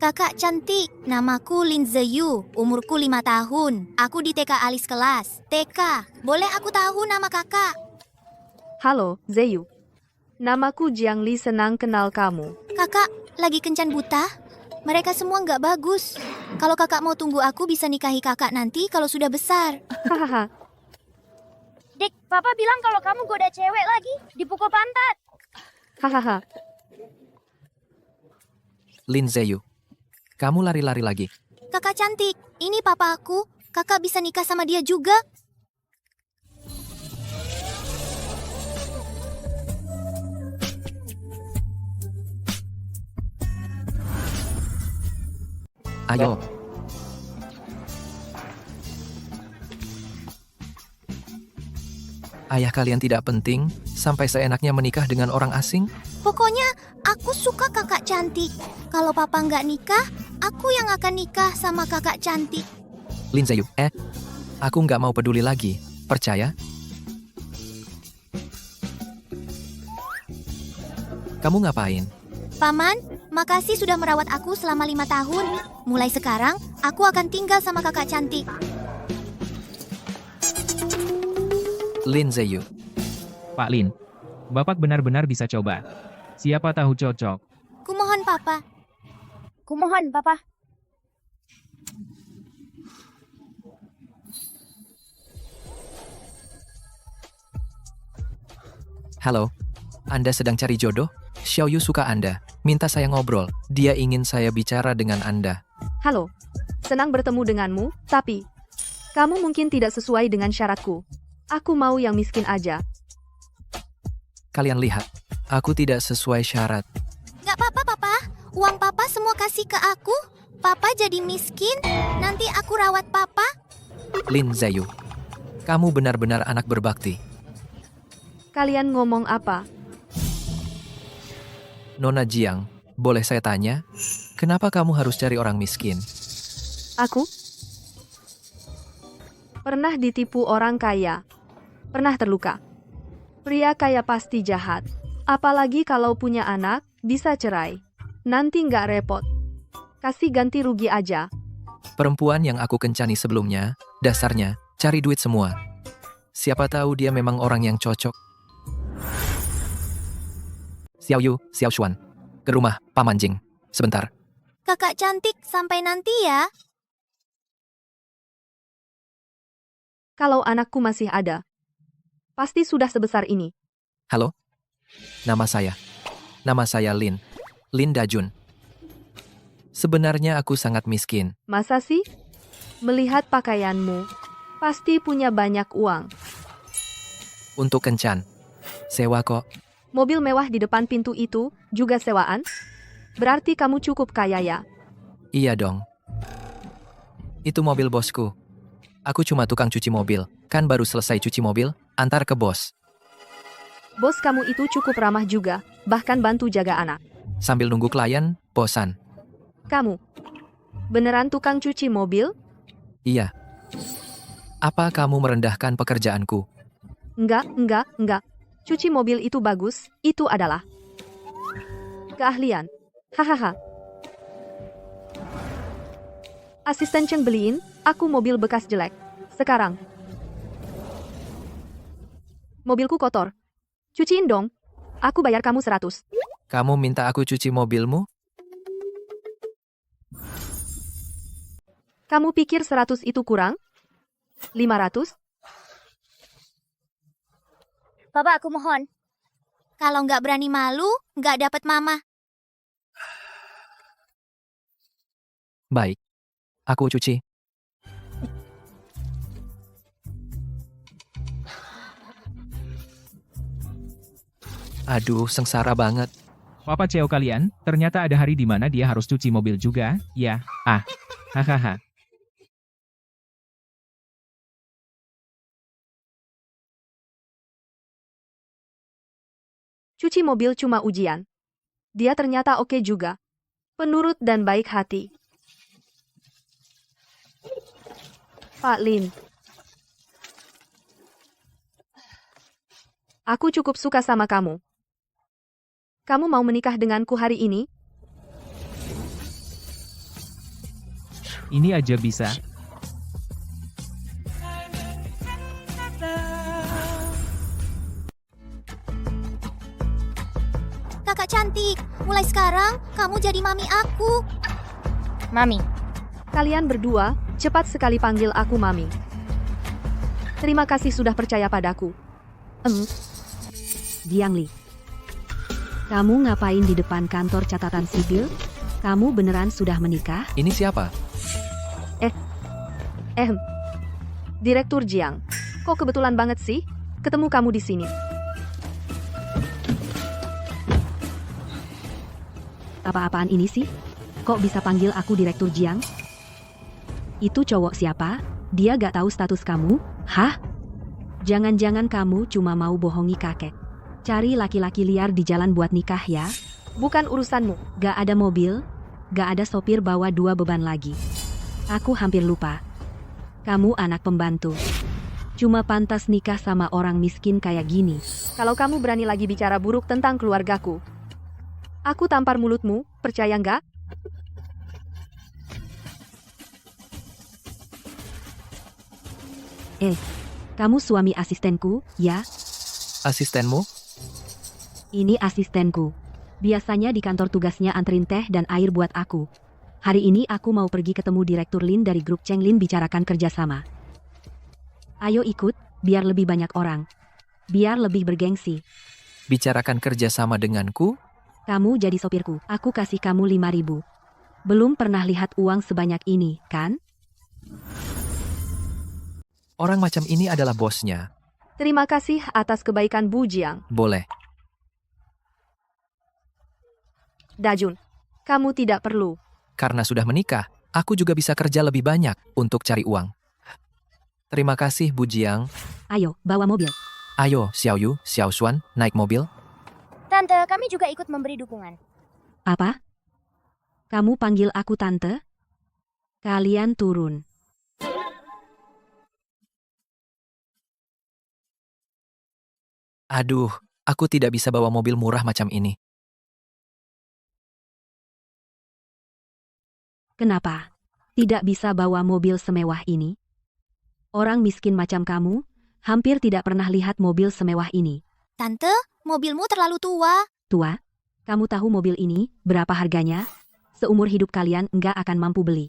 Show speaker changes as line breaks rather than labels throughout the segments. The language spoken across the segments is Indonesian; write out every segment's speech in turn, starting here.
Kakak cantik, namaku Lin Zeyu, umurku 5 tahun. Aku di TK Alis kelas. TK, boleh aku tahu nama kakak?
Halo, Zeyu. Namaku Jiang Li, senang kenal kamu.
Kakak, lagi kencan buta? Mereka semua nggak bagus. Kalau kakak mau tunggu aku bisa nikahi kakak nanti kalau sudah besar.
Hahaha,
Dik, Papa bilang kalau kamu goda cewek lagi, dipukul pantat.
hahaha.
Lin Zeyu, kamu lari-lari lagi.
Kakak cantik, ini papa aku. Kakak bisa nikah sama dia juga.
Ayo. Ayah kalian tidak penting sampai seenaknya menikah dengan orang asing?
Pokoknya aku suka kakak cantik. Kalau papa nggak nikah, aku yang akan nikah sama kakak cantik.
Lin Zeyu, aku nggak mau peduli lagi. Percaya? Kamu ngapain?
Paman, makasih sudah merawat aku selama 5 tahun. Mulai sekarang, aku akan tinggal sama kakak cantik.
Lin Zeyu,
Pak Lin, Bapak benar-benar bisa coba. Siapa tahu cocok.
Kumohon papa.
Kumohon, Papa.
halo. Anda sedang cari jodoh? Xiaoyu suka Anda. Minta saya ngobrol. Dia ingin saya bicara dengan Anda.
Halo, senang bertemu denganmu, tapi kamu mungkin tidak sesuai dengan syaratku. Aku mau yang miskin aja.
Kalian lihat, aku tidak sesuai syarat.
Nggak apa-apa papa. Uang papa semua kasih ke aku. Papa jadi miskin. Nanti aku rawat papa.
Lin Zeyu, kamu benar-benar anak berbakti.
Kalian ngomong apa?
Nona Jiang, boleh saya tanya? Kenapa kamu harus cari orang miskin?
Aku? Pernah ditipu orang kaya. Pernah terluka. Pria kaya pasti jahat. Apalagi kalau punya anak, bisa cerai. Nanti nggak repot. Kasih ganti rugi aja.
Perempuan yang aku kencani sebelumnya, dasarnya, cari duit semua. Siapa tahu dia memang orang yang cocok. Xiaoyu, Xiaoshuan, ke rumah Paman Jing. Sebentar.
Kakak cantik, sampai nanti ya.
Kalau anakku masih ada, pasti sudah sebesar ini.
Halo? Nama saya Lin. Lin Dajun. Sebenarnya aku sangat miskin.
Masa sih? Melihat pakaianmu, pasti punya banyak uang.
Untuk kencan. Sewa kok.
Mobil mewah di depan pintu itu juga sewaan? Berarti kamu cukup kaya ya?
Iya dong. Itu mobil bosku. Aku cuma tukang cuci mobil. Kan baru selesai cuci mobil, antar ke bos.
Bos kamu itu cukup ramah juga, bahkan bantu jaga anak.
Sambil nunggu klien, bosan.
Kamu beneran tukang cuci mobil?
Iya. Apa kamu merendahkan pekerjaanku?
Enggak. Cuci mobil itu bagus, itu adalah keahlian. Hahaha. Asisten Cheng beliin aku mobil bekas jelek. Sekarang. Mobilku kotor. Cuciin dong. Aku bayar kamu 100.
Kamu minta aku cuci mobilmu?
Kamu pikir 100 itu kurang? 500?
Papa, aku mohon.
Kalau nggak berani malu, nggak dapat mama.
Baik. Aku cuci. Aduh, sengsara banget.
Papa Ceo kalian, ternyata ada hari di mana dia harus cuci mobil juga, ya. Hahaha.
Cuci mobil cuma ujian. Dia ternyata oke juga. Penurut dan baik hati. Pak Lin. Aku cukup suka sama kamu. Kamu mau menikah denganku hari ini?
Ini aja bisa.
Kakak cantik, mulai sekarang kamu jadi mami aku.
Mami,
Kalian berdua, cepat sekali panggil aku Mami. Terima kasih sudah percaya padaku.
Jiang Li, kamu ngapain di depan kantor catatan sipil? Kamu beneran sudah menikah?
Ini siapa?
Direktur Jiang. Kok kebetulan banget sih ketemu kamu di sini.
Apa-apaan ini sih? Kok bisa panggil aku Direktur Jiang? Itu cowok siapa? Dia gak tahu status kamu? Hah? Jangan-jangan kamu cuma mau bohongi kakek. Cari laki-laki liar di jalan buat nikah ya?
Bukan urusanmu.
Gak ada mobil, gak ada sopir bawa 2 beban lagi. Aku hampir lupa. Kamu anak pembantu. Cuma pantas nikah sama orang miskin kayak gini.
Kalau kamu berani lagi bicara buruk tentang keluargaku, aku tampar mulutmu, percaya nggak?
Kamu suami asistenku, ya?
Asistenmu?
Ini asistenku. Biasanya di kantor tugasnya anterin teh dan air buat aku. Hari ini aku mau pergi ketemu Direktur Lin dari grup Cheng Lin bicarakan kerjasama. Ayo ikut, biar lebih banyak orang. Biar lebih bergengsi.
Bicarakan kerjasama denganku?
Kamu jadi sopirku, aku kasih kamu 5.000. Belum pernah lihat uang sebanyak ini, kan?
Orang macam ini adalah bosnya.
Terima kasih atas kebaikan Bu Jiang.
Boleh.
Dajun, kamu tidak perlu.
Karena sudah menikah, aku juga bisa kerja lebih banyak untuk cari uang. Terima kasih, Bu Jiang.
Ayo, bawa mobil.
Ayo, Xiao Yu, Xiao Xuan, naik mobil.
Tante, kami juga ikut memberi dukungan.
Apa? Kamu panggil aku tante? Kalian turun.
Aduh, aku tidak bisa bawa mobil murah macam ini.
Kenapa? Tidak bisa bawa mobil semewah ini? Orang miskin macam kamu, hampir tidak pernah lihat mobil semewah ini.
Tante, mobilmu terlalu tua.
Tua? Kamu tahu mobil ini, berapa harganya? Seumur hidup kalian nggak akan mampu beli.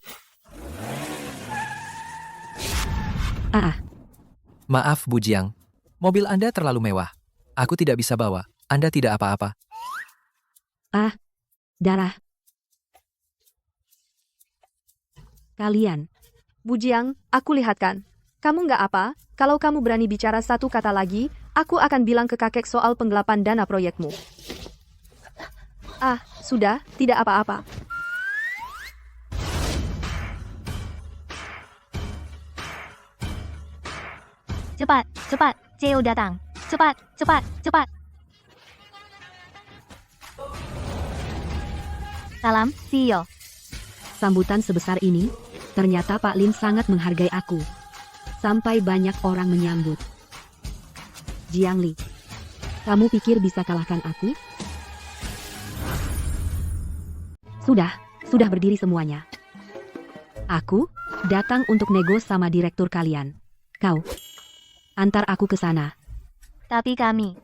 Maaf, Bu Jiang. Mobil Anda terlalu mewah. Aku tidak bisa bawa. Anda tidak apa-apa.
Darah. Kalian,
Bu Jiang, aku lihatkan. Kamu nggak apa, kalau kamu berani bicara satu kata lagi, aku akan bilang ke kakek soal penggelapan dana proyekmu. Sudah, tidak apa-apa.
Cepat, cepat, CEO datang. Cepat, cepat, cepat. Salam, CEO.
sambutan sebesar ini, ternyata Pak Lin sangat menghargai aku. Sampai banyak orang menyambut. Jiang Li, kamu pikir bisa kalahkan aku? Sudah berdiri semuanya. Aku datang untuk nego sama direktur kalian. Kau, antar aku ke sana.
Tapi kami.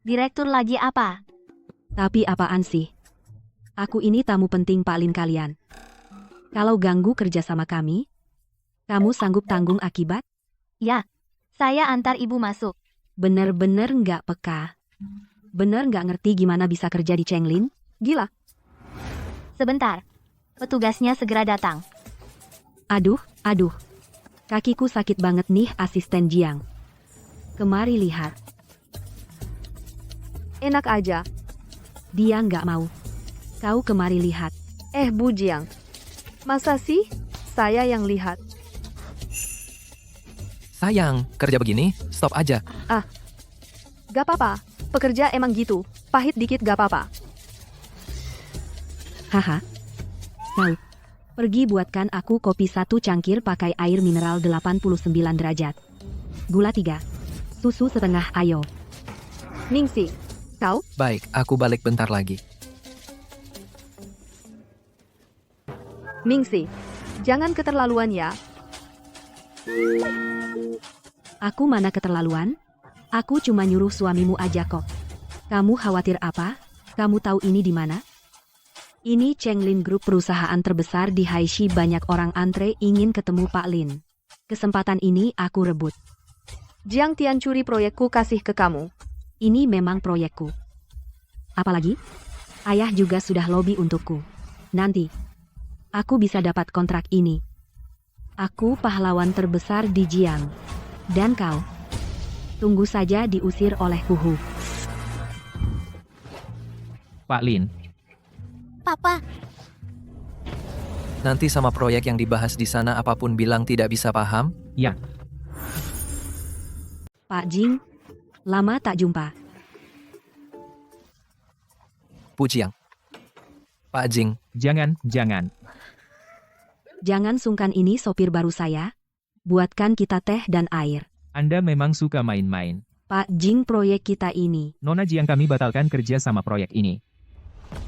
Direktur lagi apa?
Tapi apaan sih? Aku ini tamu penting Pak Lin kalian. Kalau ganggu kerja sama kami, kamu sanggup tanggung akibat?
Ya, saya antar ibu masuk.
Bener-bener nggak peka. Bener nggak ngerti gimana bisa kerja di Cheng Lin?
Gila.
Sebentar. Petugasnya segera datang.
Aduh. Kakiku sakit banget nih asisten Jiang. Kemari lihat.
Enak aja.
Dia nggak mau. Kau kemari lihat.
Bu Jiang. Masa sih saya yang lihat?
Sayang, kerja begini, stop aja.
Gak apa-apa. Pekerja emang gitu. Pahit dikit gak apa-apa.
Haha. Kau, pergi buatkan aku kopi 1 cangkir pakai air mineral 89 derajat. Gula 3. Susu setengah ayo.
Ningsi, kau?
Baik, aku balik bentar lagi.
Ningsi, Jangan keterlaluan ya.
Aku mana keterlaluan? Aku cuma nyuruh suamimu aja kok. Kamu khawatir apa? Kamu tahu ini di mana? Ini Chenglin Group, perusahaan terbesar di Haishi. Banyak orang antre ingin ketemu Pak Lin. Kesempatan ini aku rebut.
Jiang Tian curi proyekku kasih ke kamu.
Ini memang proyekku. Apalagi, ayah juga sudah lobby untukku. Nanti, aku bisa dapat kontrak ini. Aku pahlawan terbesar di Jiang. Dan kau, tunggu saja diusir oleh Huhu.
Pak Lin,
Papa,
Nanti sama proyek yang dibahas di sana apapun bilang tidak bisa paham?
ya,
Pak Jing, lama tak jumpa.
Pujiang. Pak Jing,
jangan.
Jangan sungkan, ini sopir baru saya. Buatkan kita teh dan air.
Anda memang suka main-main.
Pak Jing, proyek kita ini.
Nona Jiang, kami batalkan kerja sama proyek ini.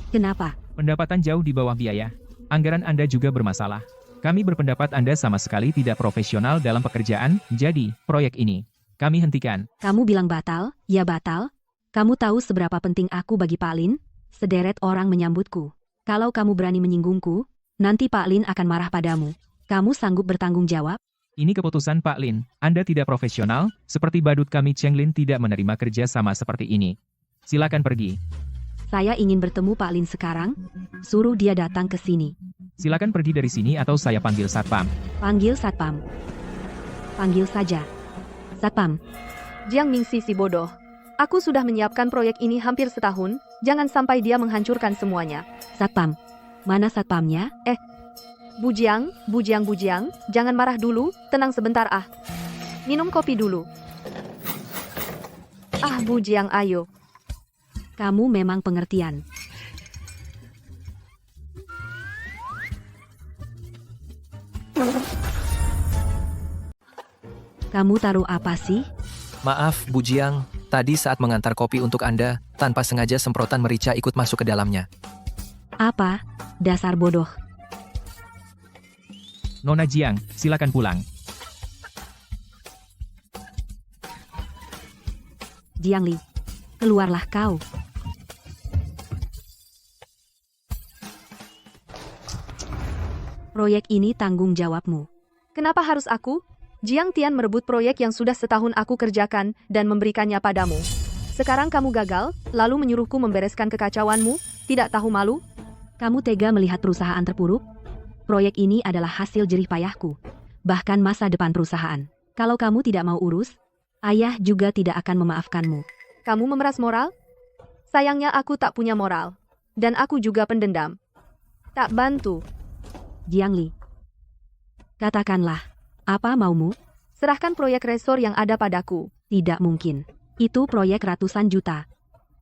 Kenapa?
Pendapatan jauh di bawah biaya. Anggaran Anda juga bermasalah. Kami berpendapat Anda sama sekali tidak profesional dalam pekerjaan, jadi, proyek ini kami hentikan.
Kamu bilang batal? Ya batal. Kamu tahu seberapa penting aku bagi Pak Lin? Sederet orang menyambutku. Kalau kamu berani menyinggungku, nanti Pak Lin akan marah padamu. Kamu sanggup bertanggung jawab?
Ini keputusan Pak Lin. Anda tidak profesional, seperti badut kami Chenglin tidak menerima kerja sama seperti ini. Silakan pergi.
Saya ingin bertemu Pak Lin sekarang. Suruh dia datang ke sini.
Silakan pergi dari sini atau saya panggil satpam.
Panggil satpam. Panggil saja. Satpam.
Jiang Mingxi si bodoh. Aku sudah menyiapkan proyek ini hampir setahun, jangan sampai dia menghancurkan semuanya.
Satpam. Mana satpamnya?
Bujiang, jangan marah dulu, tenang sebentar ah. Minum kopi dulu. Ah Bujiang, ayo.
Kamu memang pengertian. Kamu taruh apa sih?
maaf Bujiang, tadi saat mengantar kopi untuk Anda, tanpa sengaja semprotan merica ikut masuk ke dalamnya.
Apa? Dasar bodoh.
Nona Jiang, silakan pulang.
Jiang Li, keluarlah kau. Proyek ini tanggung jawabmu.
Kenapa harus aku? Jiang Tian merebut proyek yang sudah setahun aku kerjakan dan memberikannya padamu. Sekarang kamu gagal, lalu menyuruhku membereskan kekacauanmu, tidak tahu malu?
Kamu tega melihat perusahaan terpuruk? Proyek ini adalah hasil jerih payahku, bahkan masa depan perusahaan. Kalau kamu tidak mau urus, ayah juga tidak akan memaafkanmu.
Kamu memeras moral? Sayangnya aku tak punya moral. Dan aku juga pendendam. Tak bantu.
Jiang Li, katakanlah, apa maumu?
Serahkan proyek resor yang ada padaku.
Tidak mungkin. Itu proyek ratusan juta.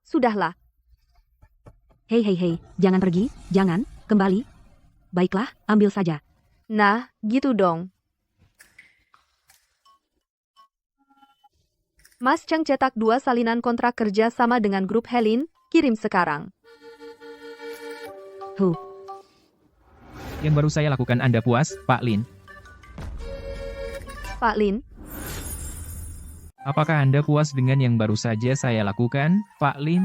Sudahlah.
Hei, jangan pergi, jangan, kembali. Baiklah, ambil saja.
Nah, gitu dong. Mas Cheng cetak 2 salinan kontrak kerja sama dengan grup Helin, kirim sekarang.
Yang baru saya lakukan Anda puas, Pak Lin?
Pak Lin,
Apakah Anda puas dengan yang baru saja saya lakukan, Pak Lin?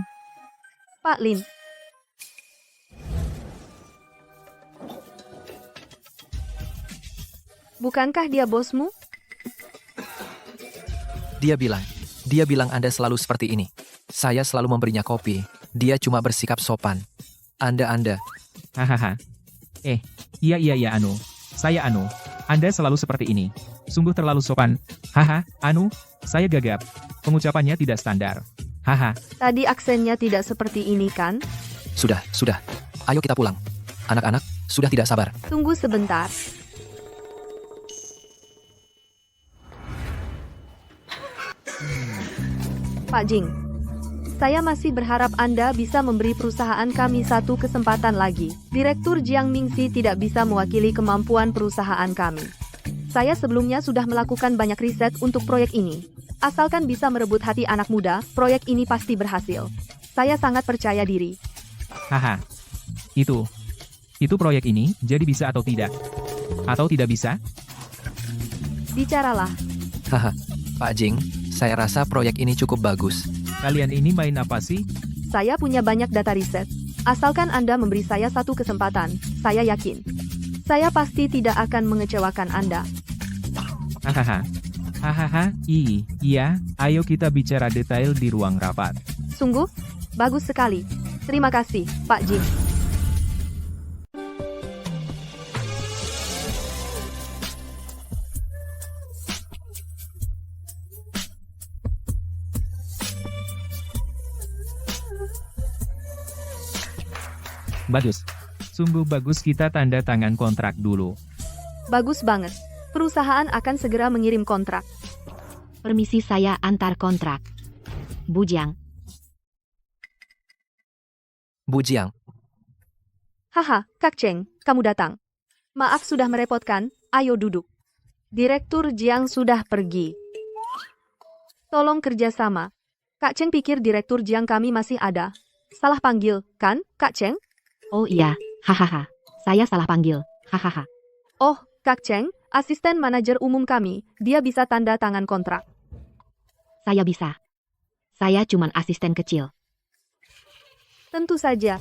Pak Lin. Bukankah dia bosmu?
Dia bilang Anda selalu seperti ini. Saya selalu memberinya kopi. Dia cuma bersikap sopan. Anda.
Hahaha. Iya, Anu. Saya Anu. Anda selalu seperti ini. Sungguh terlalu sopan. Haha, Anu, saya gagap. Pengucapannya tidak standar. Haha.
Tadi aksennya tidak seperti ini kan?
Sudah. Ayo kita pulang. Anak-anak, sudah tidak sabar.
Tunggu sebentar. Pak Jing, saya masih berharap Anda bisa memberi perusahaan kami satu kesempatan lagi. Direktur Jiang Mingxi tidak bisa mewakili kemampuan perusahaan kami. Saya sebelumnya sudah melakukan banyak riset untuk proyek ini. Asalkan bisa merebut hati anak muda, proyek ini pasti berhasil. Saya sangat percaya diri.
Haha. Itu proyek ini, jadi bisa atau tidak? Atau tidak bisa?
Bicaralah.
Haha, Pak Jing, saya rasa proyek ini cukup bagus.
Kalian ini main apa sih?
Saya punya banyak data riset. Asalkan Anda memberi saya satu kesempatan, saya yakin. Saya pasti tidak akan mengecewakan Anda.
Hahaha. Hahaha, iya, ayo kita bicara detail di ruang rapat.
Sungguh? Bagus sekali. Terima kasih, Pak Jing.
Bagus. Sungguh bagus, kita tanda tangan kontrak dulu.
Bagus banget. Perusahaan akan segera mengirim kontrak.
Permisi, saya antar kontrak. Bujang,
Bu Jiang,
Haha, Kak Cheng, kamu datang. Maaf sudah merepotkan, ayo duduk. Direktur Jiang sudah pergi. Tolong kerjasama. Kak Cheng pikir Direktur Jiang kami masih ada. Salah panggil, kan, Kak Cheng?
oh iya, hahaha. Saya salah panggil, hahaha.
Oh, Kak Cheng, asisten manajer umum kami, dia bisa tanda tangan kontrak.
Saya bisa. Saya cuman asisten kecil.
Tentu saja.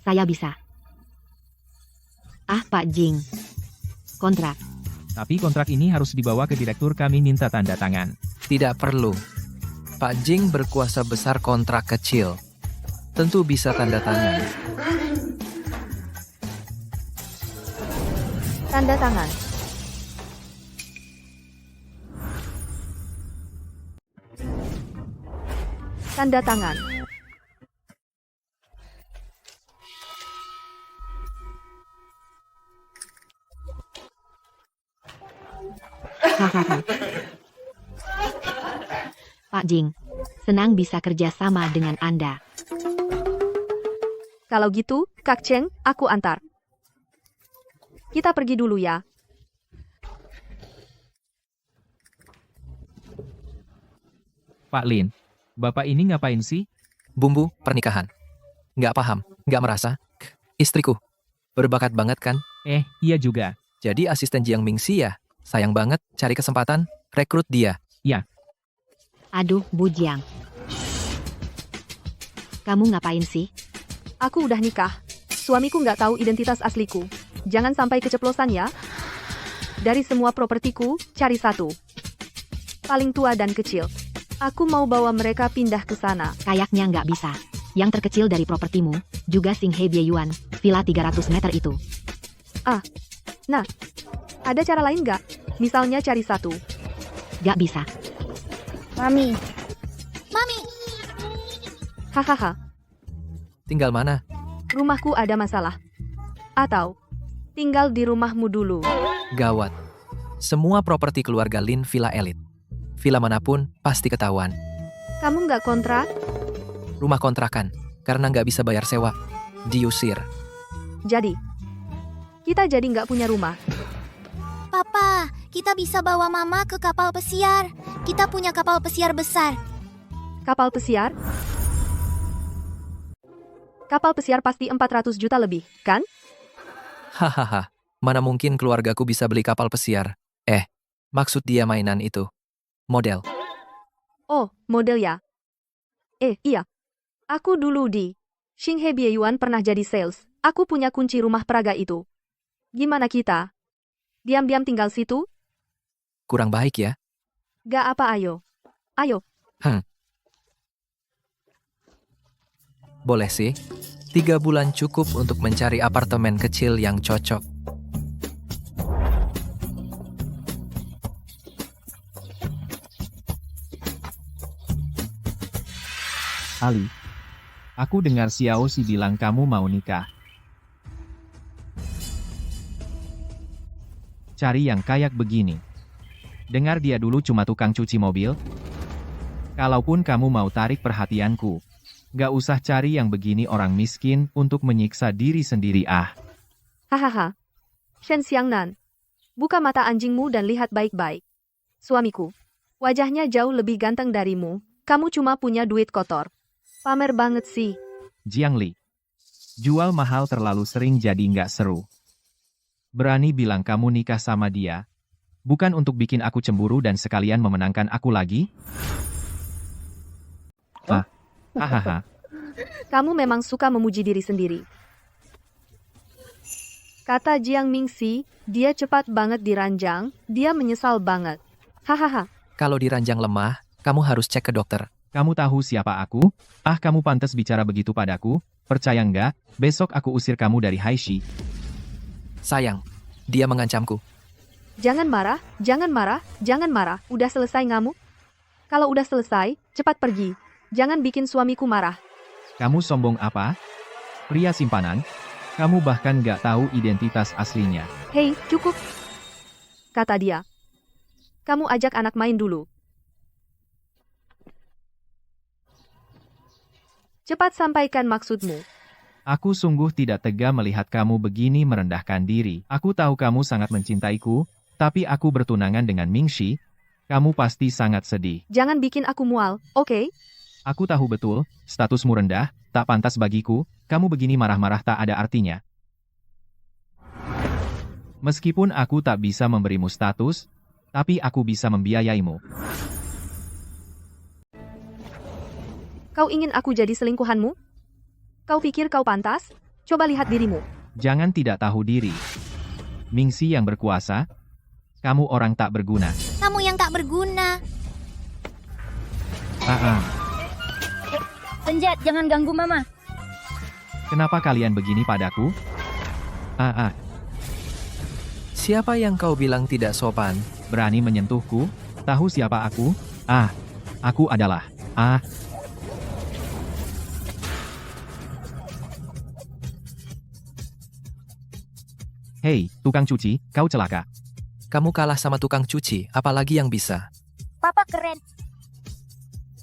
Saya bisa. Ah, Pak Jing. Kontrak.
Tapi kontrak ini harus dibawa ke direktur, kami minta tanda tangan.
tidak perlu. Pak Jing berkuasa besar kontrak kecil. Tentu bisa tanda tangan.
Tanda tangan. Tanda tangan.
Hahaha. Pak Jing, senang bisa kerja sama dengan Anda.
Kalau gitu, Kak Cheng, aku antar. Kita pergi dulu ya.
Pak Lin, Bapak ini ngapain sih?
Bumbu pernikahan. Nggak paham, nggak merasa. Istriku. Berbakat banget kan?
Iya juga.
Jadi asisten Jiang Mingxi ya? Sayang banget, cari kesempatan, rekrut dia.
Aduh, Bujang. Kamu ngapain sih?
Aku udah nikah. Suamiku nggak tahu identitas asliku. Jangan sampai keceplosan ya. Dari semua propertiku, cari satu. Paling tua dan kecil. Aku mau bawa mereka pindah ke sana.
Kayaknya nggak bisa. Yang terkecil dari propertimu, juga Xinghe Bieyuan, villa 300 meter itu.
Ada cara lain nggak? Misalnya cari satu.
Nggak bisa.
Mami,
Mami,
Hahaha,
Tinggal mana?
rumahku ada masalah. Atau, tinggal di rumahmu dulu.
Gawat. Semua properti keluarga Lin villa elit. Villa manapun, pasti ketahuan.
Kamu nggak kontrak?
Rumah kontrakan, karena nggak bisa bayar sewa. Diusir.
Jadi, kita jadi nggak punya rumah.
Papa, kita bisa bawa Mama ke kapal pesiar. Kita punya kapal pesiar besar.
Kapal pesiar? Kapal pesiar pasti 400 juta lebih, kan?
Hahaha, mana mungkin keluargaku bisa beli kapal pesiar. Maksud dia mainan itu. Model.
Oh, model ya. Iya. Aku dulu di Xinghe Bieyuan pernah jadi sales. Aku punya kunci rumah Praga itu. Gimana kita? Diam-diam tinggal situ?
Kurang baik ya.
Gak apa, ayo. Ayo.
Boleh sih. 3 bulan cukup untuk mencari apartemen kecil yang cocok.
Ali, aku dengar Xiao Xi bilang kamu mau nikah. Cari yang kayak begini. Dengar dia dulu cuma tukang cuci mobil. Kalaupun kamu mau tarik perhatianku, gak usah cari yang begini orang miskin untuk menyiksa diri sendiri ah.
Hahaha. Shen Xiangnan. Buka mata anjingmu dan lihat baik-baik. Suamiku. Wajahnya jauh lebih ganteng darimu. Kamu cuma punya duit kotor. Pamer banget sih.
Jiang Li. Jual mahal terlalu sering jadi nggak seru. Berani bilang kamu nikah sama dia? Bukan untuk bikin aku cemburu dan sekalian memenangkan aku lagi? Hahaha.
Kamu memang suka memuji diri sendiri. Kata Jiang Mingxi, dia cepat banget diranjang, dia menyesal banget. Hahaha.
Kalau diranjang lemah, kamu harus cek ke dokter.
Kamu tahu siapa aku? Kamu pantas bicara begitu padaku? Percaya nggak? Besok aku usir kamu dari Haishi.
Sayang, dia mengancamku.
Jangan marah, jangan marah, jangan marah. Udah selesai ngamuk? Kalau udah selesai, cepat pergi. Jangan bikin suamiku marah.
Kamu sombong apa? Pria simpanan? Kamu bahkan nggak tahu identitas aslinya.
Hei, cukup. Kata dia. Kamu ajak anak main dulu. Cepat sampaikan maksudmu.
Aku sungguh tidak tega melihat kamu begini merendahkan diri. Aku tahu kamu sangat mencintaiku, tapi aku bertunangan dengan Mingxi. Kamu pasti sangat sedih.
Jangan bikin aku mual, oke?
Aku tahu betul, statusmu rendah, tak pantas bagiku, kamu begini marah-marah tak ada artinya. Meskipun aku tak bisa memberimu status, tapi aku bisa membiayaimu.
Kau ingin aku jadi selingkuhanmu? Kau pikir kau pantas? Coba lihat dirimu.
Jangan tidak tahu diri. Mingxi yang berkuasa, kamu orang tak berguna.
Kamu yang tak berguna.
Senjat, jangan ganggu mama.
Kenapa kalian begini padaku?
Siapa yang kau bilang tidak sopan?
Berani menyentuhku? Tahu siapa aku? Aku adalah. Hei, tukang cuci, kau celaka.
Kamu kalah sama tukang cuci, apalagi yang bisa.
Papa keren.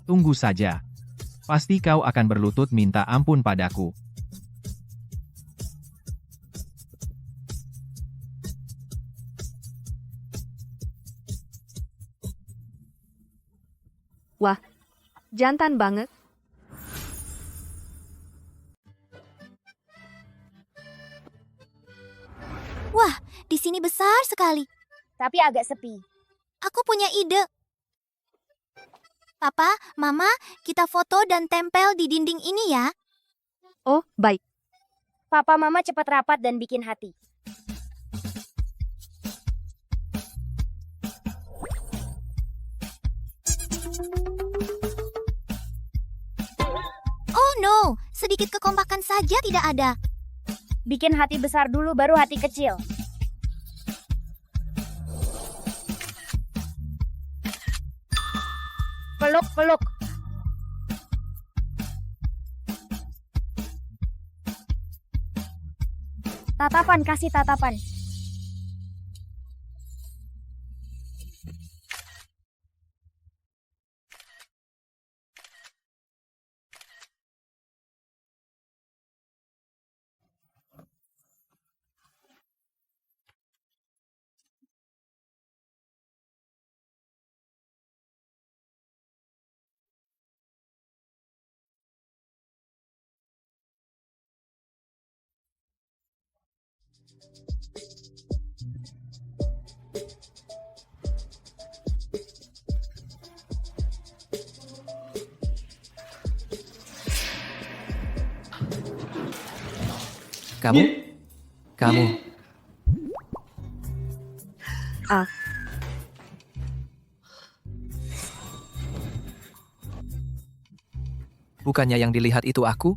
Tunggu saja. Pasti kau akan berlutut minta ampun padaku.
Wah, jantan banget.
Wah, di sini besar sekali.
Tapi agak sepi.
Aku punya ide. Papa, Mama, kita foto dan tempel di dinding ini ya.
Oh, baik.
Papa mama cepat rapat dan bikin hati.
Oh no, sedikit kekompakan saja tidak ada.
Bikin hati besar dulu baru hati kecil. Peluk-peluk. Tatapan, kasih tatapan.
Kamu. Bukannya yang dilihat itu aku?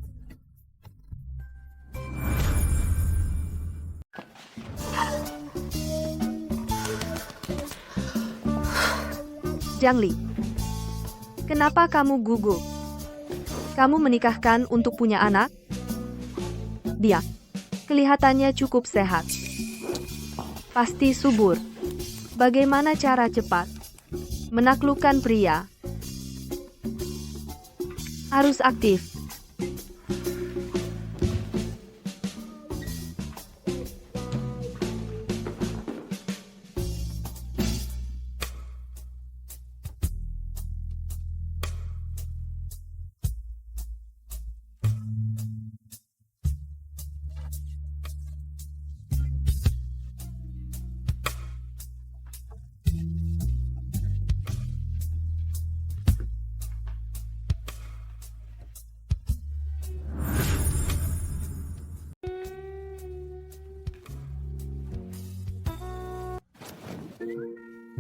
Jiang Li, kenapa kamu gugup? Kamu menikahkan untuk punya anak? Dia kelihatannya cukup sehat. Pasti subur. Bagaimana cara cepat menaklukkan pria? Harus aktif.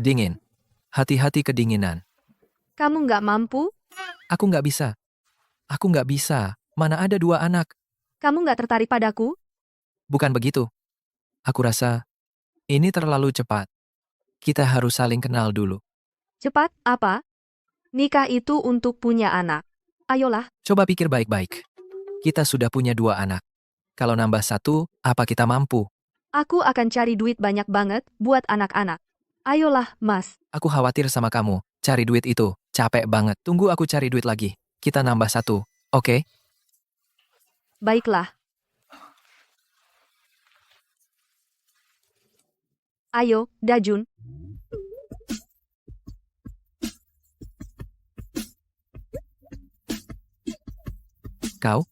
Dingin. Hati-hati kedinginan.
Kamu nggak mampu?
Aku nggak bisa. Aku nggak bisa. Mana ada 2 anak.
Kamu nggak tertarik padaku?
Bukan begitu. Aku rasa ini terlalu cepat. Kita harus saling kenal dulu.
Cepat, apa? Nikah itu untuk punya anak. Ayolah,
Coba pikir baik-baik. Kita sudah punya 2 anak. Kalau nambah 1, apa kita mampu?
aku akan cari duit banyak banget buat anak-anak. Ayolah, Mas.
Aku khawatir sama kamu. Cari duit itu. Capek banget. Tunggu aku cari duit lagi. Kita nambah 1. Oke?
Baiklah. Ayo, Dajun.
Kau?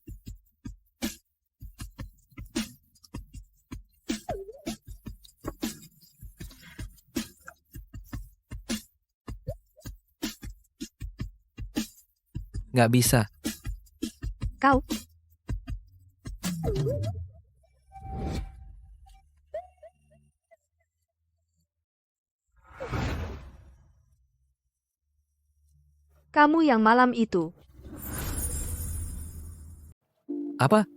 Nggak bisa.
Kau. Kamu yang malam itu.
Apa?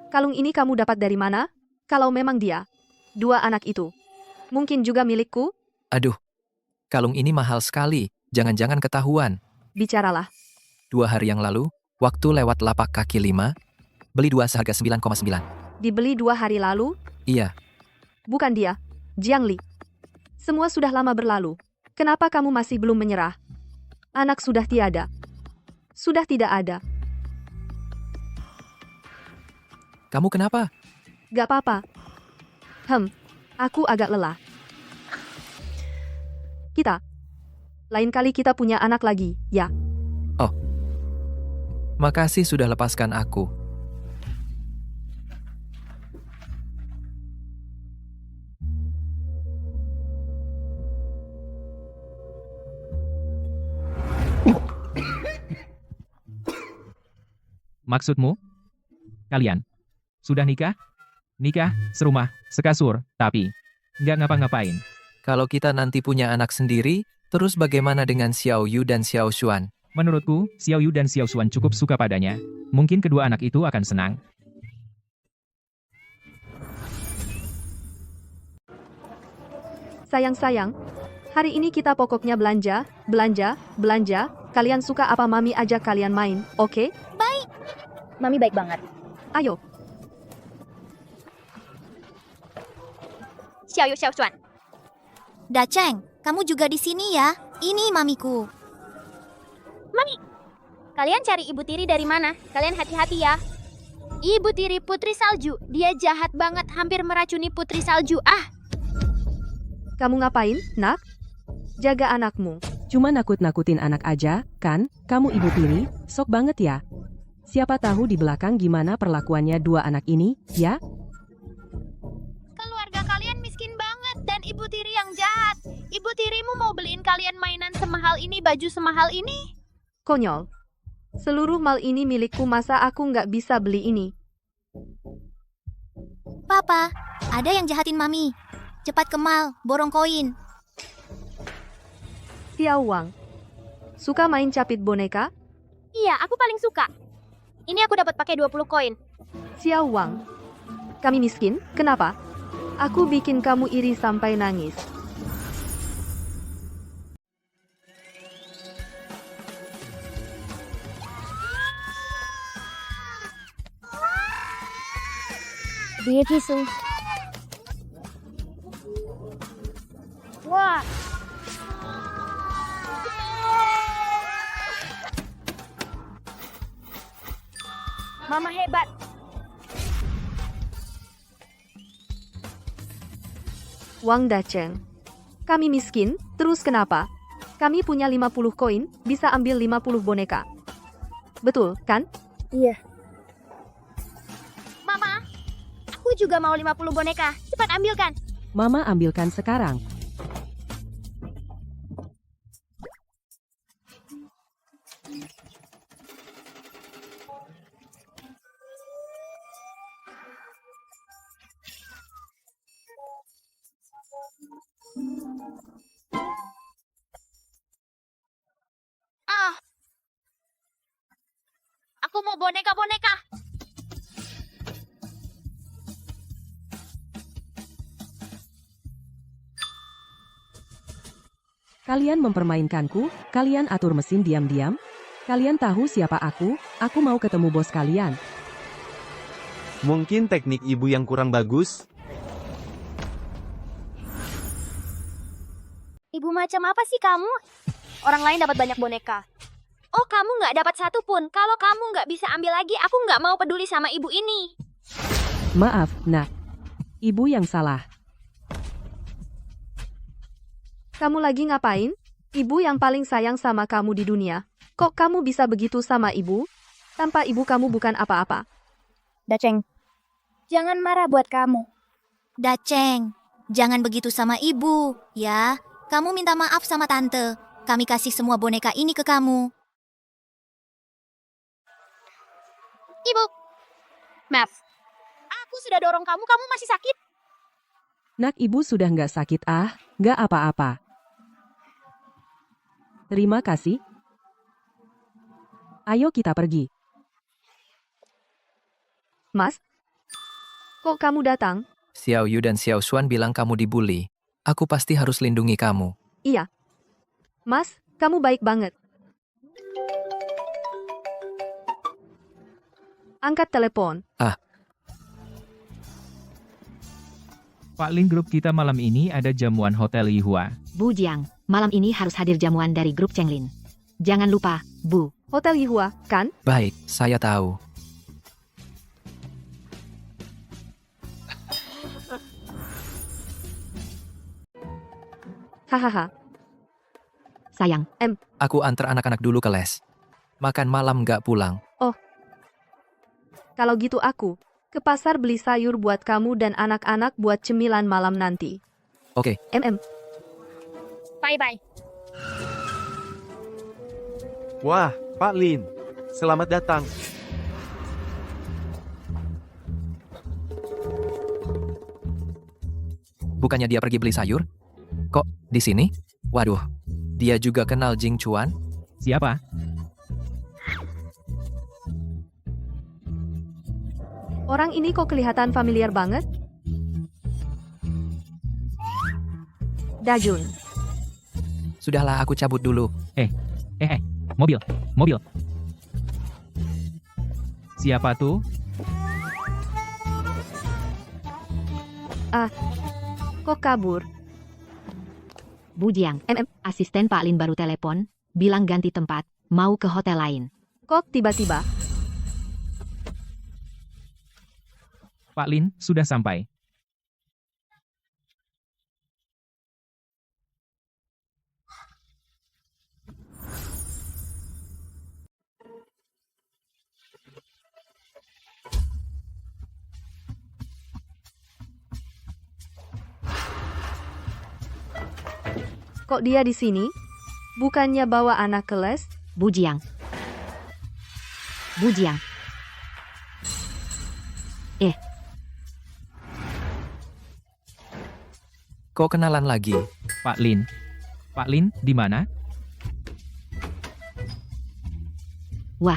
Kalung ini kamu dapat dari mana? Kalau memang dia. 2 anak itu. Mungkin juga milikku?
Aduh. Kalung ini mahal sekali. Jangan-jangan ketahuan.
Bicaralah.
2 hari yang lalu, waktu lewat lapak kaki 5, beli 2 seharga 9,9.
Dibeli 2 hari lalu?
Iya,
Bukan dia. Jiang Li. Semua sudah lama berlalu. Kenapa kamu masih belum menyerah? Anak sudah tiada. Sudah tidak ada.
kamu kenapa?
Gak apa-apa. Aku agak lelah. Lain kali kita punya anak lagi, ya.
Makasih sudah lepaskan aku.
Maksudmu? Kalian sudah nikah? Nikah, serumah, sekasur, tapi nggak ngapa-ngapain.
Kalau kita nanti punya anak sendiri, terus bagaimana dengan Xiao Yu dan Xiao Xuan?
Menurutku, Xiao Yu dan Xiao Xuan cukup suka padanya. Mungkin kedua anak itu akan senang.
Sayang-sayang. Hari ini kita pokoknya belanja. Kalian suka apa mami ajak kalian main, oke?
Mami baik banget.
Ayo.
Xiao Yu, Xiao Xuan.
Daceng, kamu juga di sini ya. Ini mamiku.
Kalian cari Ibu Tiri dari mana? Kalian hati-hati ya. Ibu Tiri Putri Salju. Dia jahat banget, hampir meracuni Putri Salju.
Kamu ngapain, nak? Jaga anakmu.
Cuma nakut-nakutin anak aja, kan? Kamu ibu tiri, sok banget ya. Siapa tahu di belakang gimana perlakuannya 2 anak ini, ya?
Keluarga kalian miskin banget dan Ibu Tiri yang jahat. Ibu Tirimu mau beliin kalian mainan semahal ini, baju semahal ini?
Konyol. Seluruh mal ini milikku, masa aku nggak bisa beli ini?
Papa, ada yang jahatin mami. Cepat ke mall, borong koin.
Xiao Wang. Suka main capit boneka?
Iya, aku paling suka. Ini aku dapat pakai 20 koin.
Xiao Wang. Kami miskin, kenapa? Aku bikin kamu iri sampai nangis.
Dia kisu. Wah. Mama hebat.
Wang Daceng. Kami miskin, terus kenapa? Kami punya 50 koin, bisa ambil 50 boneka. Betul, kan?
Iya. Mama, aku juga mau 50 boneka. Cepat ambilkan.
Mama ambilkan sekarang.
boneka-boneka.
Kalian mempermainkanku, kalian atur mesin diam-diam. Kalian tahu siapa aku mau ketemu bos kalian.
Mungkin teknik ibu yang kurang bagus?
Ibu macam apa sih kamu? Orang lain dapat banyak boneka. Oh, kamu nggak dapat satu pun. Kalau kamu nggak bisa ambil lagi, aku nggak mau peduli sama ibu ini.
Maaf, nak. Ibu yang salah.
Kamu lagi ngapain? Ibu yang paling sayang sama kamu di dunia. Kok kamu bisa begitu sama ibu? Tanpa ibu kamu bukan apa-apa.
Daceng, jangan marah buat kamu.
Daceng, jangan begitu sama ibu, ya. Kamu minta maaf sama tante. Kami kasih semua boneka ini ke kamu.
Ibu, maaf. Aku sudah dorong kamu, kamu masih sakit.
Nak, ibu sudah nggak sakit nggak apa-apa. Terima kasih. Ayo kita pergi.
Mas? Kok kamu datang?
Xiao Yu dan Xiao Xuan bilang kamu dibully. Aku pasti harus lindungi kamu.
Iya. Mas, kamu baik banget. Angkat telepon.
Pak Lin, grup kita malam ini ada jamuan Hotel Yihua.
Bu Jiang, malam ini harus hadir jamuan dari grup Chenglin. Jangan lupa, Bu.
Hotel Yihua, kan?
Baik, saya tahu.
Hahaha.
Sayang,
Aku antar anak-anak dulu ke les. Makan malam nggak pulang.
Kalau gitu aku ke pasar beli sayur buat kamu dan anak-anak buat cemilan malam nanti.
Oke.
Bye-bye.
Wah, Pak Lin. Selamat datang.
Bukannya dia pergi beli sayur? Kok di sini? Waduh, dia juga kenal Jing Chuan?
Siapa?
Orang ini kok kelihatan familiar banget? Dajun.
Sudahlah, aku cabut dulu.
Mobil. Siapa tuh?
Kok kabur?
Bu Jiang, asisten Pak Lin baru telepon, bilang ganti tempat, mau ke hotel lain.
Kok tiba-tiba?
Pak Lin, sudah sampai.
Kok dia di sini? Bukannya bawa anak ke les?
Bu Jiang. Bu Jiang,
Kok kenalan lagi?
Pak Lin. Pak Lin, di mana?
Wah.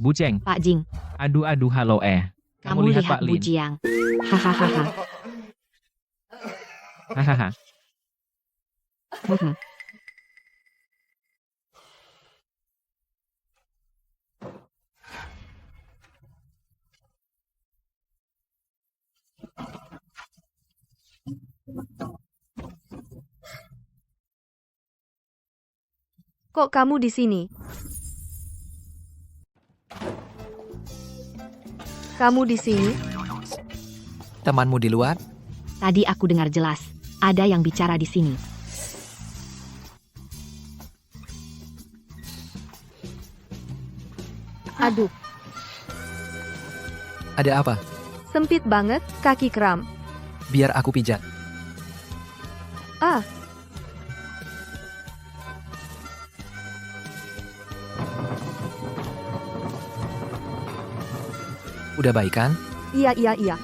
Bu Cheng.
Pak Jing,
Aduh, halo
kamu lihat
Pak
Bu
Lin.
Jiang. Hahaha.
Hahaha.
Kok kamu di sini? Kamu di sini?
Temanmu di luar?
Tadi aku dengar jelas, ada yang bicara di sini.
Aduh,
Ada apa?
sempit banget, kaki kram.
Biar aku pijat.
Ah,
Udah baik kan?
iya.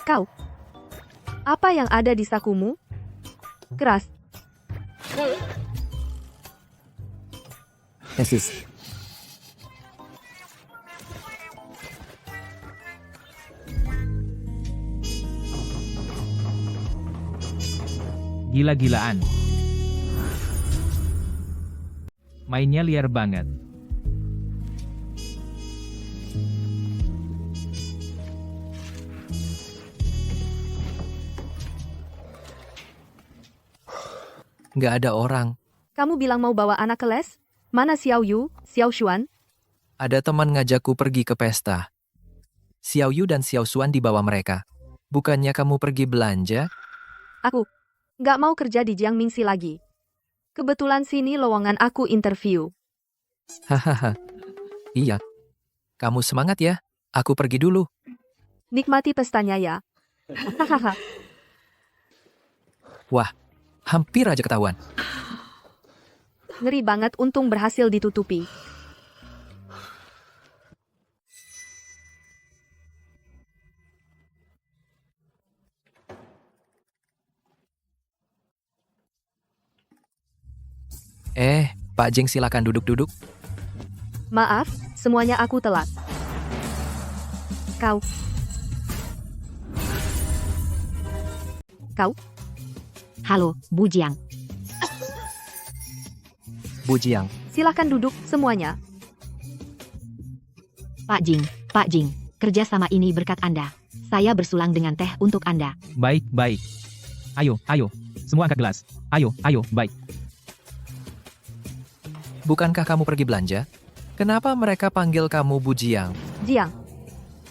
Kau, apa yang ada di sakumu? Keras.
Yesus.
Gila-gilaan. Mainnya liar banget.
Nggak ada orang.
Kamu bilang mau bawa anak ke les? Mana Xiao Yu, Xiao Xuan?
Ada teman ngajakku pergi ke pesta. Xiao Yu dan Xiao Xuan dibawa mereka. Bukannya kamu pergi belanja?
Aku nggak mau kerja di Jiang Mingxi lagi. Kebetulan sini lowongan aku interview.
Hahaha. Iya. Kamu semangat ya? Aku pergi dulu.
Nikmati pestanya ya. Hahaha.
Wah, hampir aja ketahuan.
Ngeri banget, untung berhasil ditutupi.
Pak Jing silakan duduk-duduk.
Maaf, semuanya aku telat. Kau.
Halo, Bu Jiang.
Bu Jiang.
Silakan duduk semuanya.
Pak Jing, kerja sama ini berkat Anda. Saya bersulang dengan teh untuk Anda.
Baik, baik. Ayo, semua angkat gelas. Ayo, baik.
Bukankah kamu pergi belanja? Kenapa mereka panggil kamu Bu Jiang?
Jiang.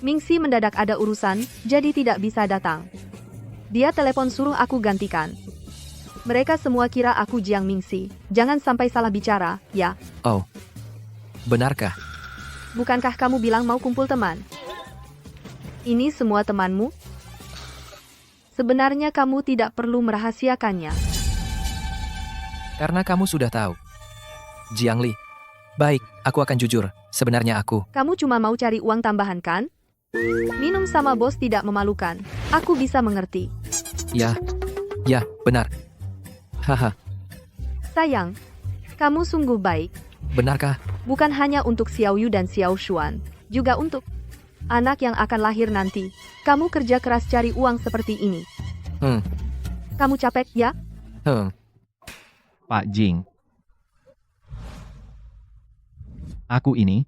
Mingxi mendadak ada urusan, jadi tidak bisa datang. Dia telepon suruh aku gantikan. Mereka semua kira aku Jiang Mingxi. Jangan sampai salah bicara, ya.
Oh. Benarkah?
Bukankah kamu bilang mau kumpul teman? Ini semua temanmu? Sebenarnya kamu tidak perlu merahasiakannya.
Karena kamu sudah tahu. Jiang Li. Baik, aku akan jujur. Sebenarnya aku.
Kamu cuma mau cari uang tambahan kan? Minum sama bos tidak memalukan. Aku bisa mengerti.
Ya, benar. Haha,
Sayang, kamu sungguh baik.
benarkah?
Bukan hanya untuk Xiao Yu dan Xiao Xuan, juga untuk anak yang akan lahir nanti. Kamu kerja keras cari uang seperti ini. Kamu capek, ya?
Pak Jing. Aku ini,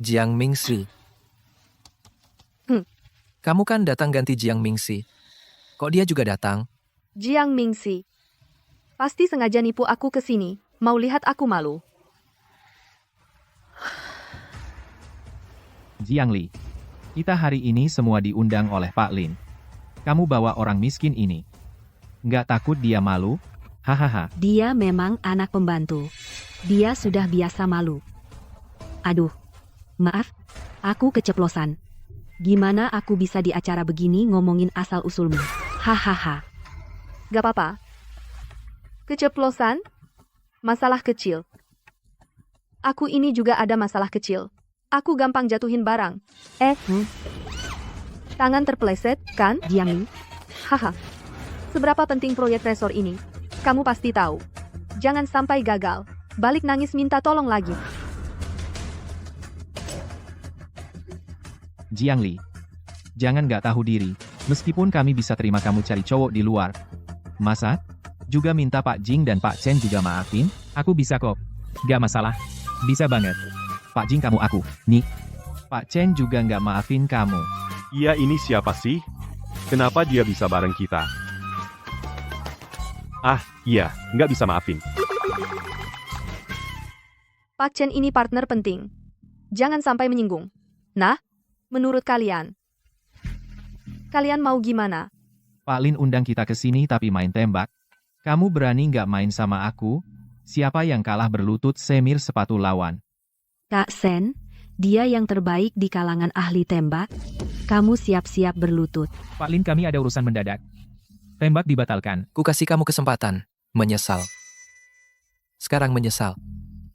Jiang Mingxi. Kamu kan datang ganti Jiang Mingxi. Kok dia juga datang?
Jiang Mingxi. Pasti sengaja nipu aku ke sini, mau lihat aku malu.
Jiang Li. Kita hari ini semua diundang oleh Pak Lin. Kamu bawa orang miskin ini. Nggak takut dia malu? Hahaha.
Dia memang anak pembantu. Dia sudah biasa malu. Aduh, maaf, aku keceplosan. Gimana aku bisa di acara begini ngomongin asal-usulmu? Hahaha.
Gak apa-apa. Keceplosan? Masalah kecil. Aku ini juga ada masalah kecil. Aku gampang jatuhin barang. Tangan terpeleset, kan?
Jiang Li,
Haha. Seberapa penting proyek resor ini? Kamu pasti tahu. Jangan sampai gagal. Balik nangis minta tolong lagi.
Jiang Li. Jangan nggak tahu diri. Meskipun kami bisa terima kamu cari cowok di luar. Masa? Juga minta Pak Jing dan Pak Chen juga maafin? Aku bisa kok. Nggak masalah. Bisa banget. Pak Jing kamu aku. Nih. Pak Chen juga nggak maafin kamu.
Iya, ini siapa sih? Kenapa dia bisa bareng kita? Iya, nggak bisa maafin.
Pak Chen ini partner penting. Jangan sampai menyinggung. Nah, menurut kalian? Kalian mau gimana?
Pak Lin undang kita ke sini tapi main tembak. Kamu berani nggak main sama aku? Siapa yang kalah berlutut semir sepatu lawan?
Kak Sen, dia yang terbaik di kalangan ahli tembak. Kamu siap-siap berlutut.
Pak Lin kami ada urusan mendadak. Tembak dibatalkan.
Ku kasih kamu kesempatan. Menyesal. Sekarang menyesal.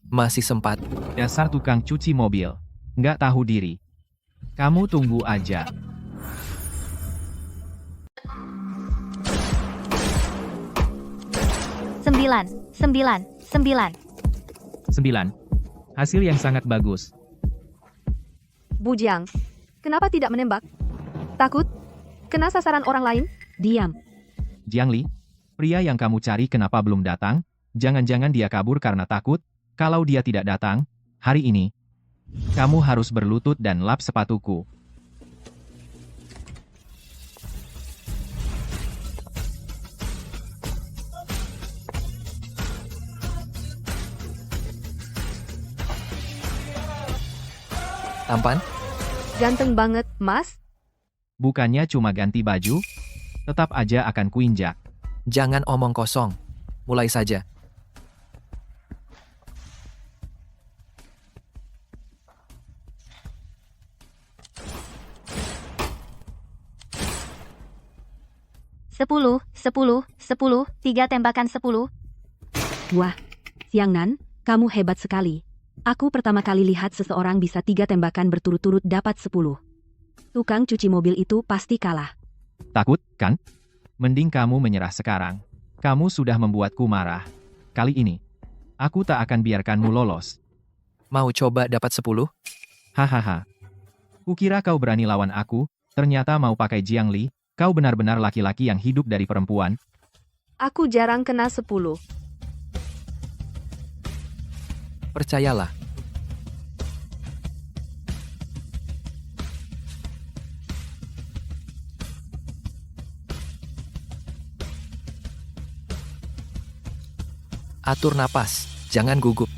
Masih sempat.
Dasar tukang cuci mobil. Nggak tahu diri. Kamu tunggu aja.
9, 9, 9.
9. Hasil yang sangat bagus.
Bujang, kenapa tidak menembak? Takut? Kena sasaran orang lain?
Diam.
Jiang Li, pria yang kamu cari kenapa belum datang? Jangan-jangan dia kabur karena takut? Kalau dia tidak datang, hari ini, kamu harus berlutut dan lap sepatuku.
Tampan?
Ganteng banget, Mas.
Bukannya cuma ganti baju, tetap aja akan kuinjak.
Jangan omong kosong. Mulai saja.
Sepuluh, 10, 10, 3 tembakan 10.
Wah, Siang Nan, kamu hebat sekali. Aku pertama kali lihat seseorang bisa 3 tembakan berturut-turut dapat 10. Tukang cuci mobil itu pasti kalah.
Takut, kan? Mending kamu menyerah sekarang. Kamu sudah membuatku marah. Kali ini, aku tak akan biarkanmu lolos.
Mau coba dapat 10?
Hahaha. Kukira kau berani lawan aku, ternyata mau pakai Jiang Li. Kau benar-benar laki-laki yang hidup dari perempuan.
Aku jarang kena 10.
Percayalah. Atur napas, jangan gugup.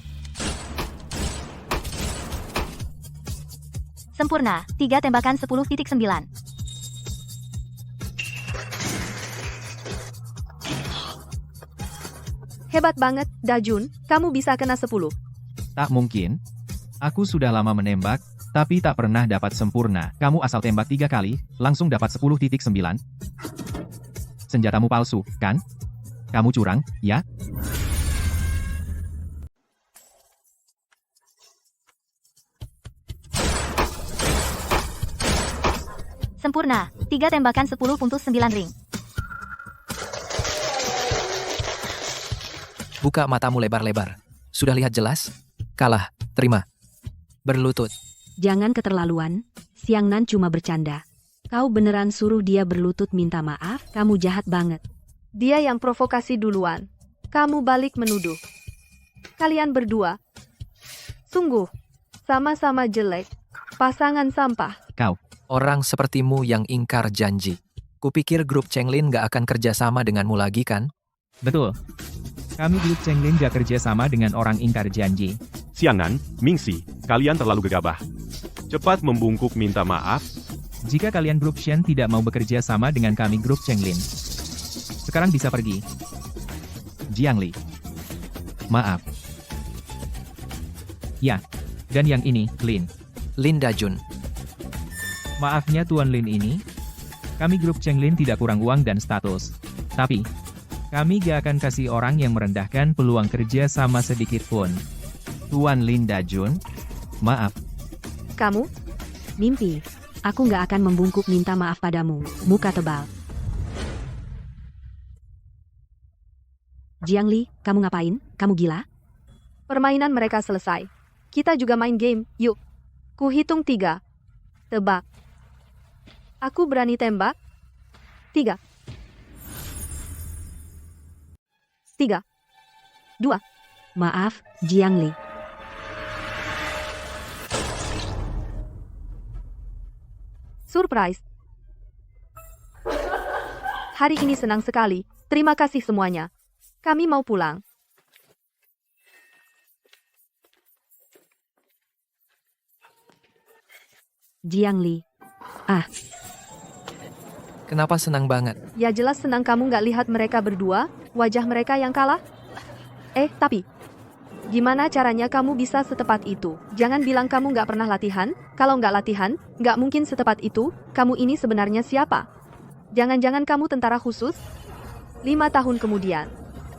Sempurna, 3 tembakan 10,9.
Hebat banget, Dajun. Kamu bisa kena 10.
Tak mungkin. Aku sudah lama menembak, tapi tak pernah dapat sempurna. Kamu asal tembak 3 kali, langsung dapat 10,9. Senjatamu palsu, kan? Kamu curang, ya?
Sempurna, 3 tembakan 10,9 ring.
Buka matamu lebar-lebar. Sudah lihat jelas? Kalah, terima. Berlutut.
Jangan keterlaluan, Siang Nan cuma bercanda. Kau beneran suruh dia berlutut minta maaf? Kamu jahat banget.
Dia yang provokasi duluan. Kamu balik menuduh. Kalian berdua. Sungguh, sama-sama jelek. Pasangan sampah.
Kau.
Orang sepertimu yang ingkar janji. Kupikir grup Chenglin gak akan kerjasama denganmu lagi kan?
Betul. Kami grup Chenglin gak kerja sama dengan orang ingkar janji.
Xiangnan, Mingxi, kalian terlalu gegabah. Cepat membungkuk minta maaf.
Jika kalian grup Shen tidak mau bekerja sama dengan kami grup Chenglin, sekarang bisa pergi. Jiang Li. Maaf. Ya. Dan yang ini, Lin.
Lin Dajun.
Maafnya Tuan Lin ini, kami grup Chenglin tidak kurang uang dan status. Tapi, kami gak akan kasih orang yang merendahkan peluang kerja sama sedikit pun. Tuan Lin Dajun, maaf.
Kamu? Mimpi. Aku nggak akan membungkuk minta maaf padamu, muka tebal. Jiang Li, kamu ngapain? Kamu gila?
Permainan mereka selesai. Kita juga main game, yuk. Ku hitung 3. Tebak. Aku berani tembak. 3. 3. 2.
Maaf, Jiang Li.
Surprise. Hari ini senang sekali. Terima kasih semuanya. Kami mau pulang.
Jiang Li.
Kenapa senang banget?
Ya jelas senang kamu nggak lihat mereka berdua, wajah mereka yang kalah. Tapi gimana caranya kamu bisa setepat itu? Jangan bilang kamu nggak pernah latihan. Kalau nggak latihan, nggak mungkin setepat itu. Kamu ini sebenarnya siapa? Jangan-jangan kamu tentara khusus? 5 tahun kemudian,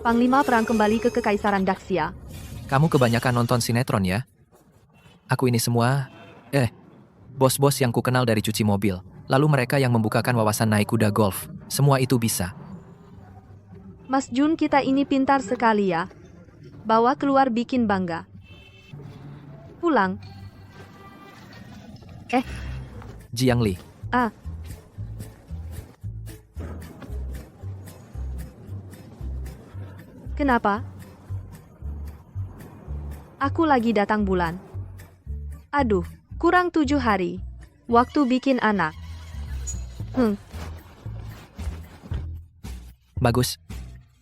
Panglima Perang kembali ke Kekaisaran Daxia.
Kamu kebanyakan nonton sinetron ya? Aku ini semua... Bos-bos yang kukenal dari cuci mobil, lalu mereka yang membukakan wawasan naik kuda golf. Semua itu bisa.
Mas Jun, kita ini pintar sekali ya. Bawa keluar bikin bangga. Pulang.
Jiang Li,
Kenapa? Aku lagi datang bulan. Aduh, kurang 7 hari. Waktu bikin anak.
bagus.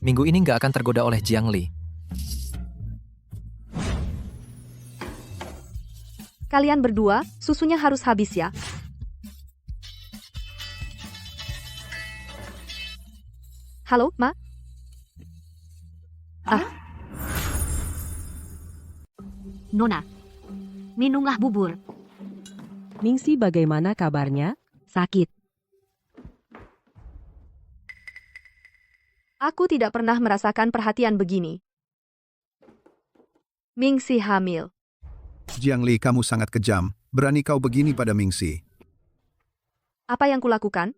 Minggu ini nggak akan tergoda oleh Jiang Li.
Kalian berdua, susunya harus habis ya. Halo, Ma?
Nona, minumlah bubur.
Mingsi bagaimana kabarnya?
Sakit.
Aku tidak pernah merasakan perhatian begini. Mingsi hamil.
Jiang Li, kamu sangat kejam. Berani kau begini pada Mingsi.
Apa yang kulakukan?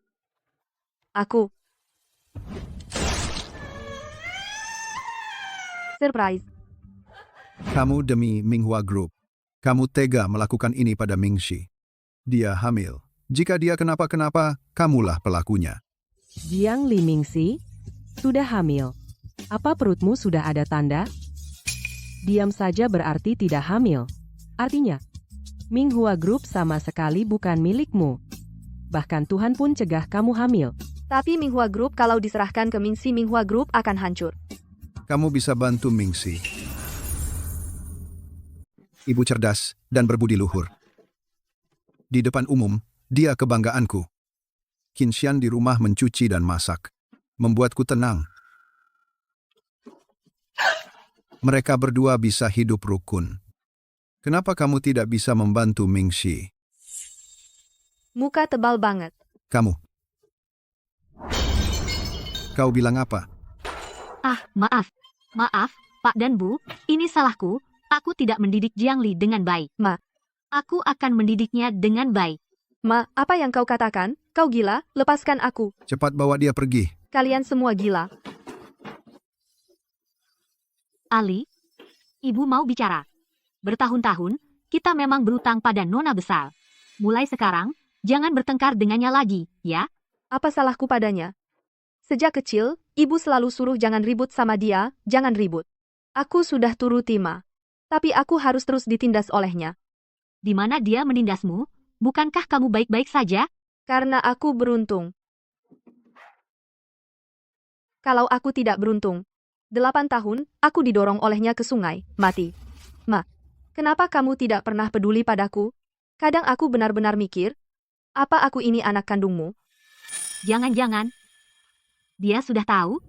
Aku. Surprise.
Kamu demi Minghua Group. Kamu tega melakukan ini pada Mingxi. Dia hamil. Jika dia kenapa-kenapa, kamulah pelakunya.
Jiang Li Mingsi, sudah hamil. Apa perutmu sudah ada tanda? Diam saja berarti tidak hamil. Artinya, Minghua Group sama sekali bukan milikmu. Bahkan Tuhan pun cegah kamu hamil.
Tapi Minghua Group kalau diserahkan ke Mingxi, Minghua Group akan hancur.
Kamu bisa bantu Mingxi. Ibu cerdas dan berbudi luhur. Di depan umum, dia kebanggaanku. Qinshan di rumah mencuci dan masak. Membuatku tenang. Mereka berdua bisa hidup rukun. Kenapa kamu tidak bisa membantu Mingxi?
Muka tebal banget.
Kamu. Kau bilang apa?
Maaf. Maaf, Pak dan Bu, ini salahku. Aku tidak mendidik Jiang Li dengan baik.
Ma.
Aku akan mendidiknya dengan baik.
Ma, apa yang kau katakan? Kau gila? Lepaskan aku.
Cepat bawa dia pergi.
Kalian semua gila.
Ali, Ibu mau bicara. Bertahun-tahun, kita memang berutang pada Nona besar. Mulai sekarang, jangan bertengkar dengannya lagi, ya?
Apa salahku padanya? Sejak kecil, ibu selalu suruh jangan ribut sama dia, jangan ribut. Aku sudah turuti Ma. Tapi aku harus terus ditindas olehnya.
Di mana dia menindasmu? Bukankah kamu baik-baik saja?
Karena aku beruntung. Kalau aku tidak beruntung, 8 tahun, aku didorong olehnya ke sungai, mati. Ma, kenapa kamu tidak pernah peduli padaku? Kadang aku benar-benar mikir, apa aku ini anak kandungmu?
Jangan-jangan. Dia sudah tahu?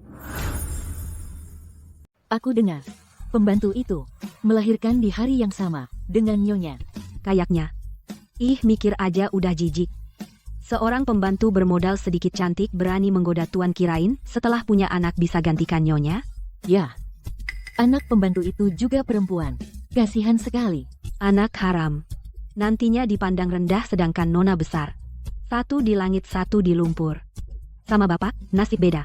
Aku dengar, pembantu itu melahirkan di hari yang sama dengan Nyonya.
Kayaknya. Mikir aja udah jijik. Seorang pembantu bermodal sedikit cantik berani menggoda Tuan Kirain setelah punya anak bisa gantikan Nyonya?
Ya, anak pembantu itu juga perempuan. Kasihan sekali.
Anak haram. Nantinya dipandang rendah sedangkan Nona besar. Satu di langit, satu di lumpur. Sama bapak, nasib beda.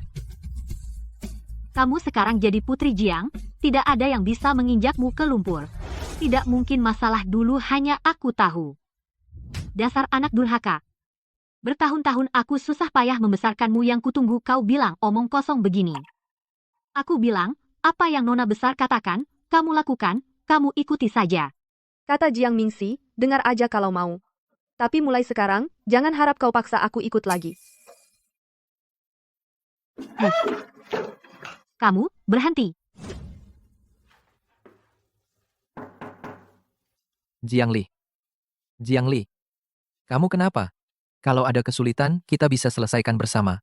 Kamu sekarang jadi putri Jiang, tidak ada yang bisa menginjakmu ke lumpur. Tidak mungkin masalah dulu hanya aku tahu. Dasar anak durhaka. Bertahun-tahun aku susah payah membesarkanmu yang kutunggu kau bilang omong kosong begini. Aku bilang, apa yang Nona besar katakan, kamu lakukan, kamu ikuti saja.
Kata Jiang Mingxi, dengar aja kalau mau. Tapi mulai sekarang, jangan harap kau paksa aku ikut lagi.
Kamu, berhenti.
Jiang Li. Jiang Li. Kamu kenapa? Kalau ada kesulitan, kita bisa selesaikan bersama.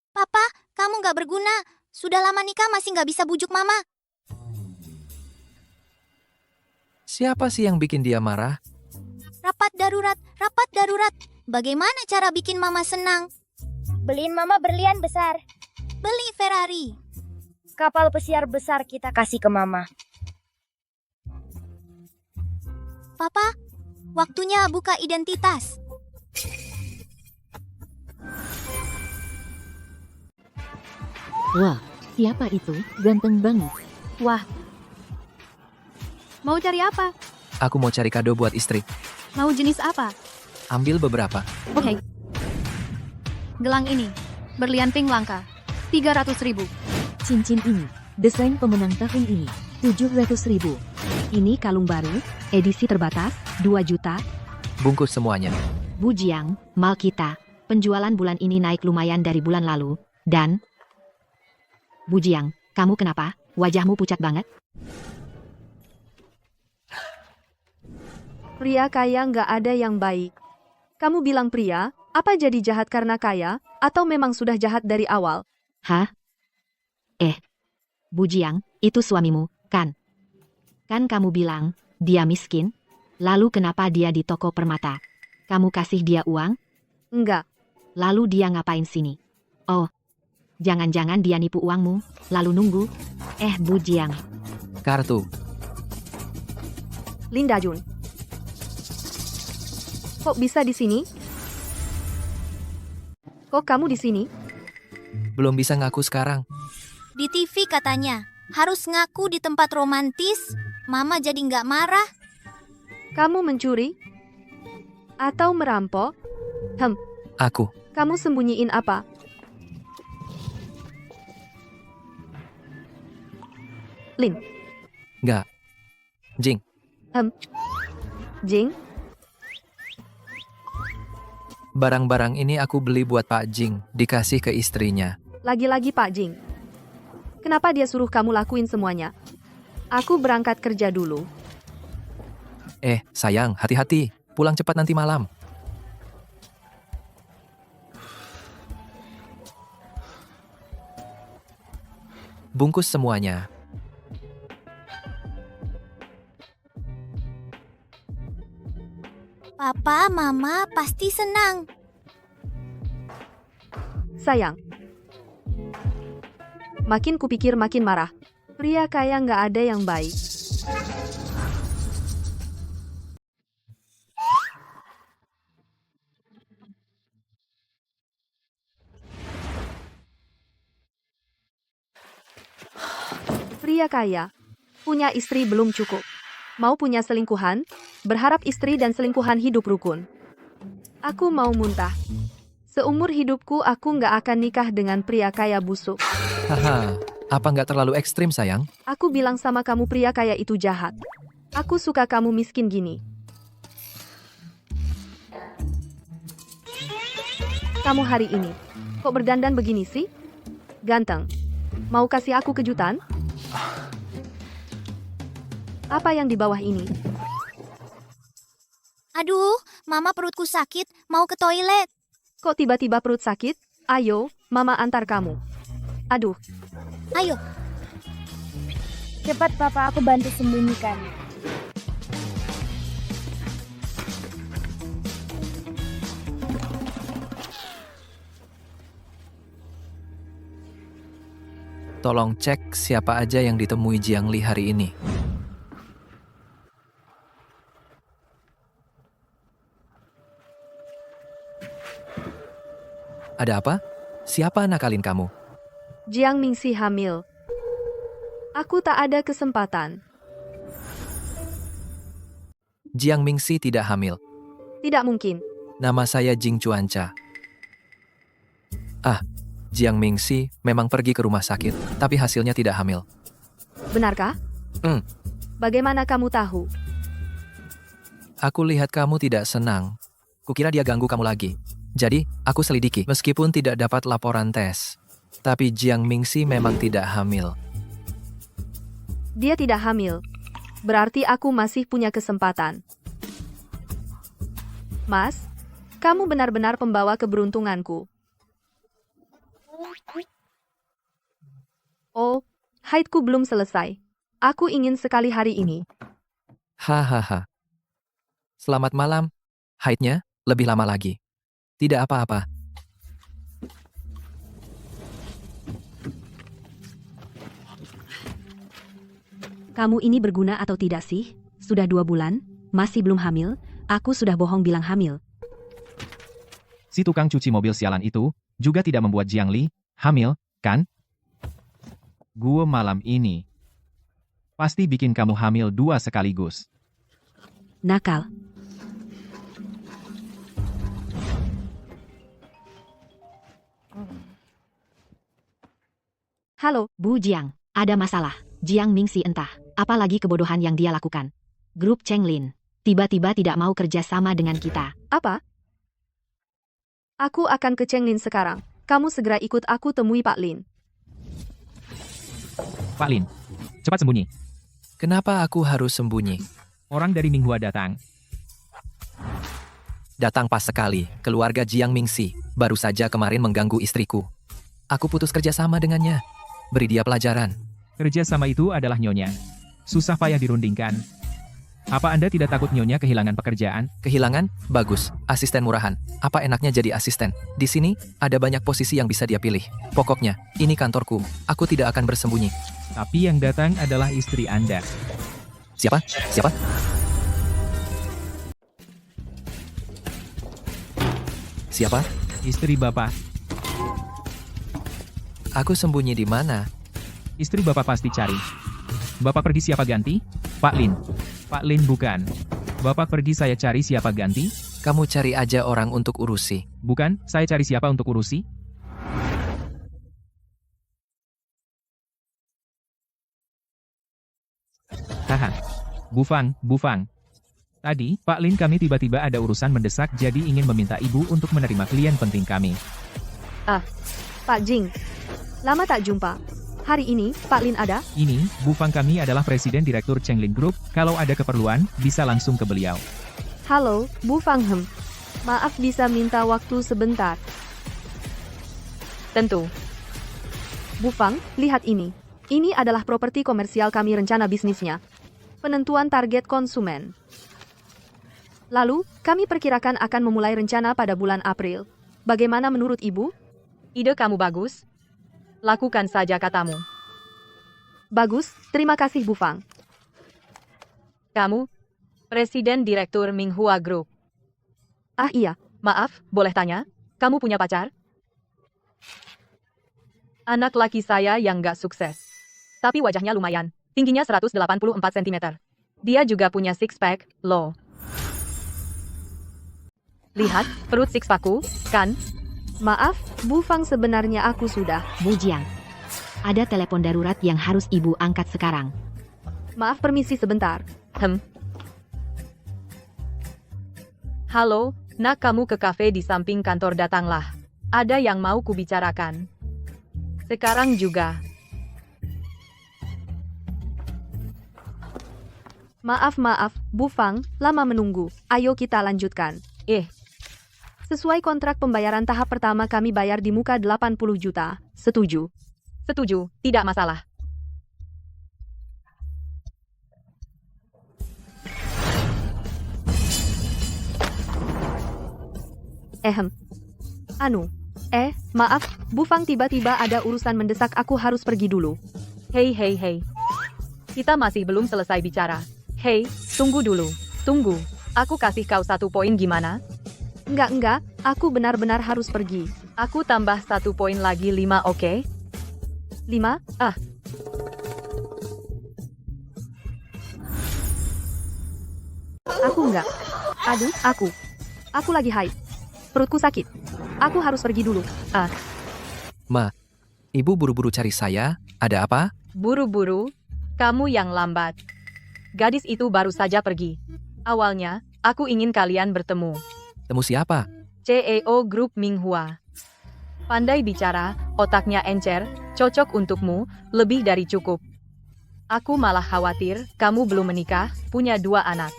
Papa, kamu nggak berguna. Sudah lama nikah masih nggak bisa bujuk mama.
Siapa sih yang bikin dia marah?
Rapat darurat, rapat darurat. Bagaimana cara bikin mama senang?
Beliin mama berlian besar.
Beli Ferrari.
Kapal pesiar besar kita kasih ke mama.
Papa, waktunya buka identitas.
Wah, siapa itu? Ganteng banget.
Wah. Mau cari apa?
Aku mau cari kado buat istri.
Mau jenis apa?
Ambil beberapa.
Oke. Gelang ini, berlian pink langka, 300.000.
Cincin ini, desain pemenang tahun ini, 700.000.
Ini kalung baru, edisi terbatas, 2 juta.
Bungkus semuanya.
Bu Jiang, mal kita, penjualan bulan ini naik lumayan dari bulan lalu, dan... Bu Jiang, kamu kenapa? Wajahmu pucat banget.
Pria kaya nggak ada yang baik. Kamu bilang pria, apa jadi jahat karena kaya, atau memang sudah jahat dari awal?
Hah? Bu Jiang, itu suamimu, kan? Kan kamu bilang, dia miskin? Lalu kenapa dia di toko permata? Kamu kasih dia uang?
Enggak.
Lalu dia ngapain sini? Oh, jangan-jangan dia nipu uangmu, lalu nunggu. Bu Jiang,
Kartu.
Linda Jun. Kok bisa di sini? Kok kamu di sini?
Belum bisa ngaku sekarang.
Di TV katanya, harus ngaku di tempat romantis. Mama jadi nggak marah.
Kamu mencuri? Atau merampok?
Aku.
Kamu sembunyiin apa? Lin.
Nggak. Jing.
Jing?
Barang-barang ini aku beli buat Pak Jing, dikasih ke istrinya.
Lagi-lagi Pak Jing. Kenapa dia suruh kamu lakuin semuanya? Aku berangkat kerja dulu.
Sayang, hati-hati. Pulang cepat nanti malam. Bungkus semuanya.
Papa, Mama pasti senang.
Sayang. Makin kupikir makin marah. Pria kaya nggak ada yang baik. Pria kaya. Punya istri belum cukup. Mau punya selingkuhan? Berharap istri dan selingkuhan hidup rukun. Aku mau muntah. Seumur hidupku aku nggak akan nikah dengan pria kaya busuk.
Haha, apa nggak terlalu ekstrim sayang?
Aku bilang sama kamu pria kaya itu jahat. Aku suka kamu miskin gini. Kamu hari ini, kok berdandan begini sih? Ganteng. Mau kasih aku kejutan? Apa yang di bawah ini?
Aduh, Mama perutku sakit, mau ke toilet.
Kok tiba-tiba perut sakit? Ayo, Mama antar kamu. Aduh,
Ayo,
Cepat papa, aku bantu sembunyikan.
Tolong cek siapa aja yang ditemui Jiang Li hari ini. Ada apa? Siapa nakalin kamu?
Jiang Mingxi hamil. Aku tak ada kesempatan.
Jiang Mingxi tidak hamil.
Tidak mungkin.
Nama saya Jing Chuancha. Jiang Mingxi memang pergi ke rumah sakit, tapi hasilnya tidak hamil.
Benarkah? Bagaimana kamu tahu?
Aku lihat kamu tidak senang. Kukira dia ganggu kamu lagi. Jadi, aku selidiki. Meskipun tidak dapat laporan tes. Tapi Jiang Mingxi memang tidak hamil.
Dia tidak hamil. Berarti aku masih punya kesempatan. Mas, kamu benar-benar pembawa keberuntunganku. Oh, haidku belum selesai. Aku ingin sekali hari ini.
Hahaha. Selamat malam. Haidnya lebih lama lagi. Tidak apa-apa.
Kamu ini berguna atau tidak sih? Sudah 2 bulan, masih belum hamil, aku sudah bohong bilang hamil.
Si tukang cuci mobil sialan itu juga tidak membuat Jiang Li hamil, kan? Gue malam ini pasti bikin kamu hamil 2 sekaligus.
Nakal.
Halo,
Bu Jiang, ada masalah. Jiang Mingxi entah, apalagi kebodohan yang dia lakukan. Grup Cheng Lin, tiba-tiba tidak mau kerja sama dengan kita.
apa? Aku akan ke Cheng Lin sekarang. Kamu segera ikut aku temui Pak Lin.
Pak Lin, cepat sembunyi.
Kenapa aku harus sembunyi?
Orang dari Minghua datang.
Datang pas sekali, keluarga Jiang Mingxi. Baru saja kemarin mengganggu istriku. Aku putus kerja sama dengannya. Beri dia pelajaran.
Kerja sama itu adalah Nyonya. Susah payah dirundingkan. Apa Anda tidak takut Nyonya kehilangan pekerjaan?
Kehilangan? Bagus. Asisten murahan. Apa enaknya jadi asisten? Di sini, ada banyak posisi yang bisa dia pilih. Pokoknya, ini kantorku. Aku tidak akan bersembunyi.
Tapi yang datang adalah istri Anda.
Siapa? Siapa? Siapa?
Istri Bapak.
Aku sembunyi di mana?
Istri Bapak pasti cari. Bapak pergi siapa ganti? Pak Lin. Pak Lin bukan. Bapak pergi saya cari siapa ganti?
Kamu cari aja orang untuk urusi.
Bukan, saya cari siapa untuk urusi? Haha. Bu Fang. Tadi, Pak Lin kami tiba-tiba ada urusan mendesak jadi ingin meminta ibu untuk menerima klien penting kami.
Pak Jing. Lama tak jumpa. Hari ini, Pak Lin ada?
Ini, Bu Fang kami adalah Presiden Direktur Cheng Lin Group, kalau ada keperluan, bisa langsung ke beliau.
Halo, Bu Fang Hem. Maaf bisa minta waktu sebentar.
Tentu.
Bu Fang, lihat ini. Ini adalah properti komersial kami rencana bisnisnya. Penentuan target konsumen. Lalu, kami perkirakan akan memulai rencana pada bulan April. Bagaimana menurut Ibu?
Ide kamu bagus. Lakukan saja katamu.
Bagus, terima kasih Bu Fang.
Kamu, Presiden Direktur Minghua Group.
Ah iya,
Maaf, boleh tanya? Kamu punya pacar? Anak laki saya yang gak sukses. Tapi wajahnya lumayan. Tingginya 184 cm. Dia juga punya six-pack, loh. Lihat, perut six-packku, kan?
maaf, Bu Fang sebenarnya aku sudah.
Bu Jiang, ada telepon darurat yang harus ibu angkat sekarang.
Maaf permisi sebentar.
Halo, nak kamu ke kafe di samping kantor datanglah. Ada yang mau kubicarakan. Sekarang juga.
Maaf, Bu Fang, lama menunggu. Ayo kita lanjutkan. Sesuai kontrak pembayaran tahap pertama kami bayar di muka 80 juta. Setuju?
Setuju, tidak masalah.
Maaf, Bu Fang tiba-tiba ada urusan mendesak aku harus pergi dulu.
Hei. Kita masih belum selesai bicara. Hei, tunggu dulu. Tunggu. Aku kasih kau 1 poin gimana?
Enggak, aku benar-benar harus pergi.
Aku tambah 1 poin lagi 5, oke?
5? Aku enggak. Aduh, aku lagi haid. Perutku sakit. Aku harus pergi dulu.
Ma, Ibu buru-buru cari saya, ada apa?
Buru-buru? Kamu yang lambat. Gadis itu baru saja pergi. Awalnya, aku ingin kalian bertemu.
Temu siapa?
CEO Group Minghua. Pandai bicara, otaknya encer, cocok untukmu, lebih dari cukup. Aku malah khawatir, kamu belum menikah, punya 2 anak.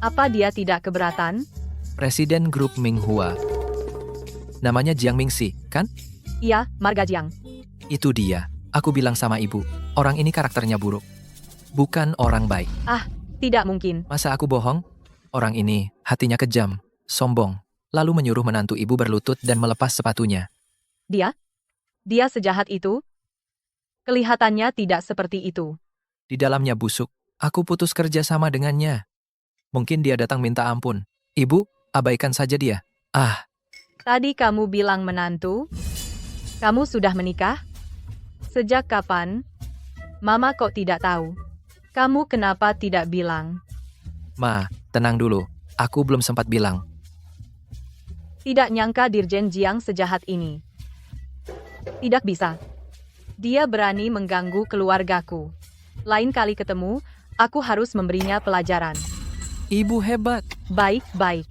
Apa dia tidak keberatan?
Presiden Grup Minghua. Namanya Jiang Mingxi, kan?
Iya, Marga Jiang.
Itu dia. Aku bilang sama ibu, orang ini karakternya buruk. Bukan orang baik.
Tidak mungkin.
Masa aku bohong? Orang ini, hatinya kejam, sombong, lalu menyuruh menantu ibu berlutut dan melepas sepatunya.
Dia sejahat itu? Kelihatannya tidak seperti itu.
Di dalamnya busuk. Aku putus kerja sama dengannya. Mungkin dia datang minta ampun. Ibu, abaikan saja dia. Ah,
Tadi kamu bilang menantu? Kamu sudah menikah? Sejak kapan? Mama kok tidak tahu? Kamu kenapa tidak bilang?
Ma, tenang dulu. Aku belum sempat bilang.
Tidak nyangka Dirjen Jiang sejahat ini. Tidak bisa. Dia berani mengganggu keluargaku. Lain kali ketemu, aku harus memberinya pelajaran.
Ibu hebat.
Baik, baik.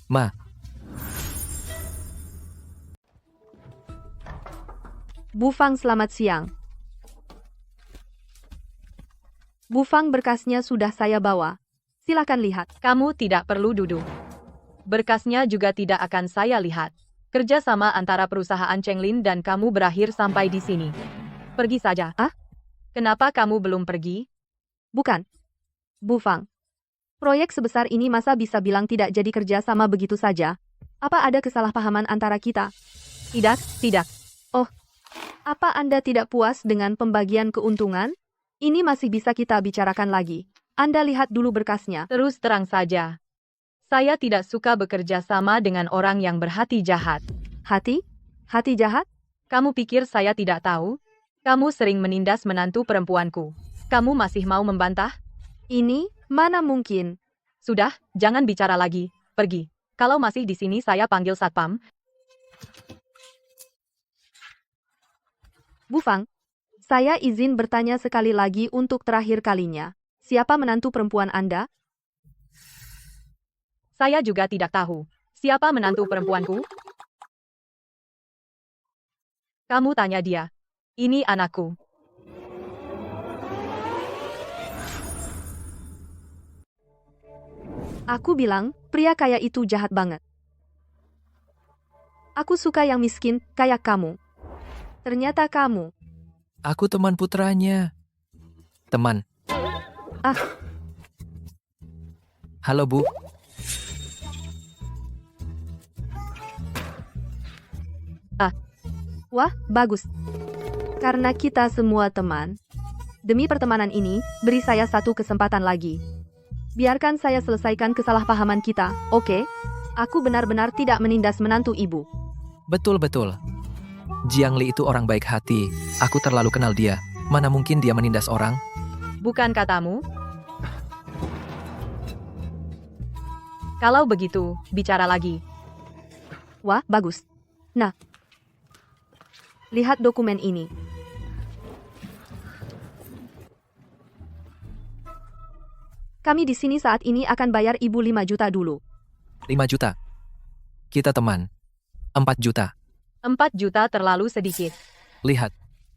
Ma,
Bu Fang, selamat siang. Bu Fang, berkasnya sudah saya bawa. Silakan lihat.
Kamu tidak perlu duduk. Berkasnya juga tidak akan saya lihat. Kerjasama antara perusahaan Chenglin dan kamu berakhir sampai di sini. Pergi saja.
Ah?
Kenapa kamu belum pergi?
Bukan. Bu Fang. Proyek sebesar ini masa bisa bilang tidak jadi kerja sama begitu saja? Apa ada kesalahpahaman antara kita?
Tidak, tidak.
Oh, apa Anda tidak puas dengan pembagian keuntungan? Ini masih bisa kita bicarakan lagi. Anda lihat dulu berkasnya.
Terus terang saja. Saya tidak suka bekerja sama dengan orang yang berhati jahat.
Hati? Hati jahat?
Kamu pikir saya tidak tahu? Kamu sering menindas menantu perempuanku. Kamu masih mau membantah?
Ini, mana mungkin.
Sudah, jangan bicara lagi. Pergi. Kalau masih di sini saya panggil satpam.
Bu Fang, saya izin bertanya sekali lagi untuk terakhir kalinya. Siapa menantu perempuan Anda?
Saya juga tidak tahu. Siapa menantu perempuanku? Kamu tanya dia. Ini anakku.
Aku bilang, pria kaya itu jahat banget. Aku suka yang miskin, kayak kamu. Ternyata kamu.
aku teman putranya. Teman.
Ah.
Halo, Bu.
Wah, bagus. Karena kita semua teman. Demi pertemanan ini, beri saya satu kesempatan lagi. Biarkan saya selesaikan kesalahpahaman kita, oke? Aku benar-benar tidak menindas menantu ibu.
Betul-betul. Jiang Li itu orang baik hati. Aku terlalu kenal dia. Mana mungkin dia menindas orang?
Bukan katamu? Kalau begitu, bicara lagi.
Wah, bagus. Nah, lihat dokumen ini. Kami di sini saat ini akan bayar ibu 5 juta dulu.
5 juta. Kita teman. 4 juta.
4 juta terlalu sedikit.
Lihat.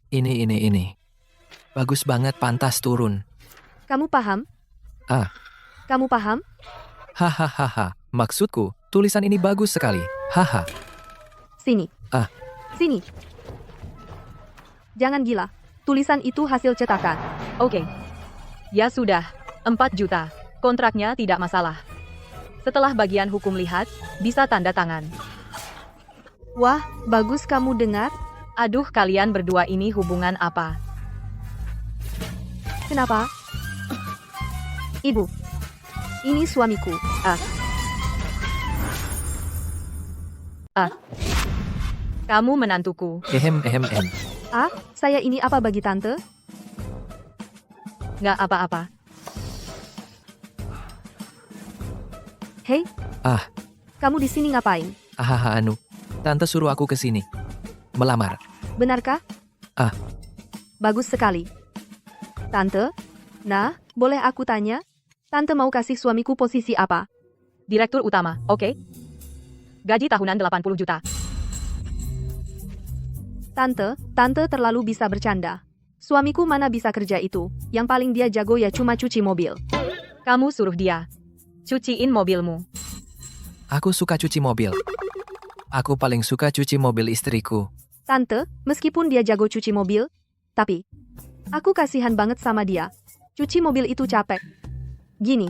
Ini. Bagus banget, pantas turun.
Kamu paham?
Ah.
Kamu paham?
Hahaha. Maksudku, tulisan ini bagus sekali. Haha.
Sini.
Ah.
Sini. Jangan gila. Tulisan itu hasil cetakan.
Oke. Ya sudah. 4 juta. Kontraknya tidak masalah. Setelah bagian hukum lihat, bisa tanda tangan.
Wah, bagus kamu dengar.
Aduh, kalian berdua ini hubungan apa?
Kenapa? Ibu. Ini suamiku.
Kamu menantuku.
Ehem.
Saya ini apa bagi tante?
Nggak apa-apa.
Hei. Kamu di sini ngapain?
Anu. Tante suruh aku ke sini. Melamar.
Benarkah? Bagus sekali. Tante? Nah, boleh aku tanya? Tante mau kasih suamiku posisi apa?
Direktur utama, oke? Gaji tahunan 80 juta.
Tante terlalu bisa bercanda. Suamiku mana bisa kerja itu? Yang paling dia jago ya cuma cuci mobil.
Kamu suruh dia. Cuciin mobilmu.
Aku suka cuci mobil. Aku paling suka cuci mobil istriku.
Tante, meskipun dia jago cuci mobil, tapi aku kasihan banget sama dia. Cuci mobil itu capek. Gini.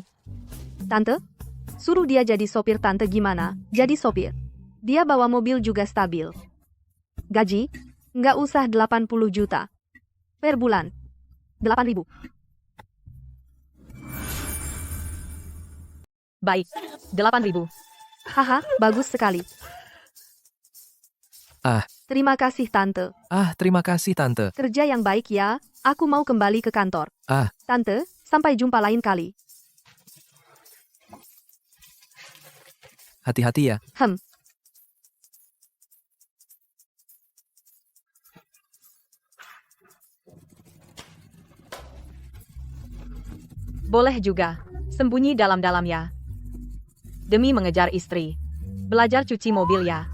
Tante, suruh dia jadi sopir tante gimana? Jadi sopir. Dia bawa mobil juga stabil. Gaji? Nggak usah 80 juta. Per bulan. 8.000.
Baik. 8.000.
Haha, bagus sekali.
Ah.
Terima kasih, Tante.
Terima kasih, Tante.
Kerja yang baik ya. Aku mau kembali ke kantor. Tante, sampai jumpa lain kali.
Hati-hati ya.
Boleh juga. Sembunyi dalam-dalam ya. Demi mengejar istri. Belajar cuci mobil ya.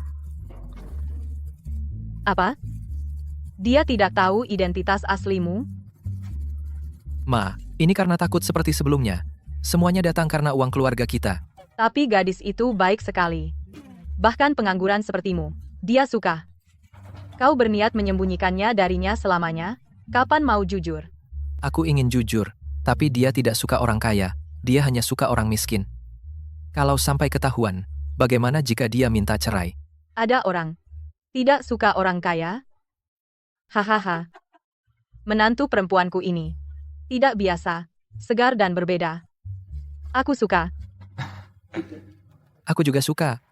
Apa? Dia tidak tahu identitas aslimu?
Ma, ini karena takut seperti sebelumnya. Semuanya datang karena uang keluarga kita.
Tapi gadis itu baik sekali. Bahkan pengangguran sepertimu. Dia suka. Kau berniat menyembunyikannya darinya selamanya? Kapan mau jujur?
Aku ingin jujur, tapi dia tidak suka orang kaya. Dia hanya suka orang miskin. Kalau sampai ketahuan, bagaimana jika dia minta cerai?
Ada orang tidak suka orang kaya? Hahaha. Menantu perempuanku ini tidak biasa, segar dan berbeda. Aku suka.
Aku juga suka.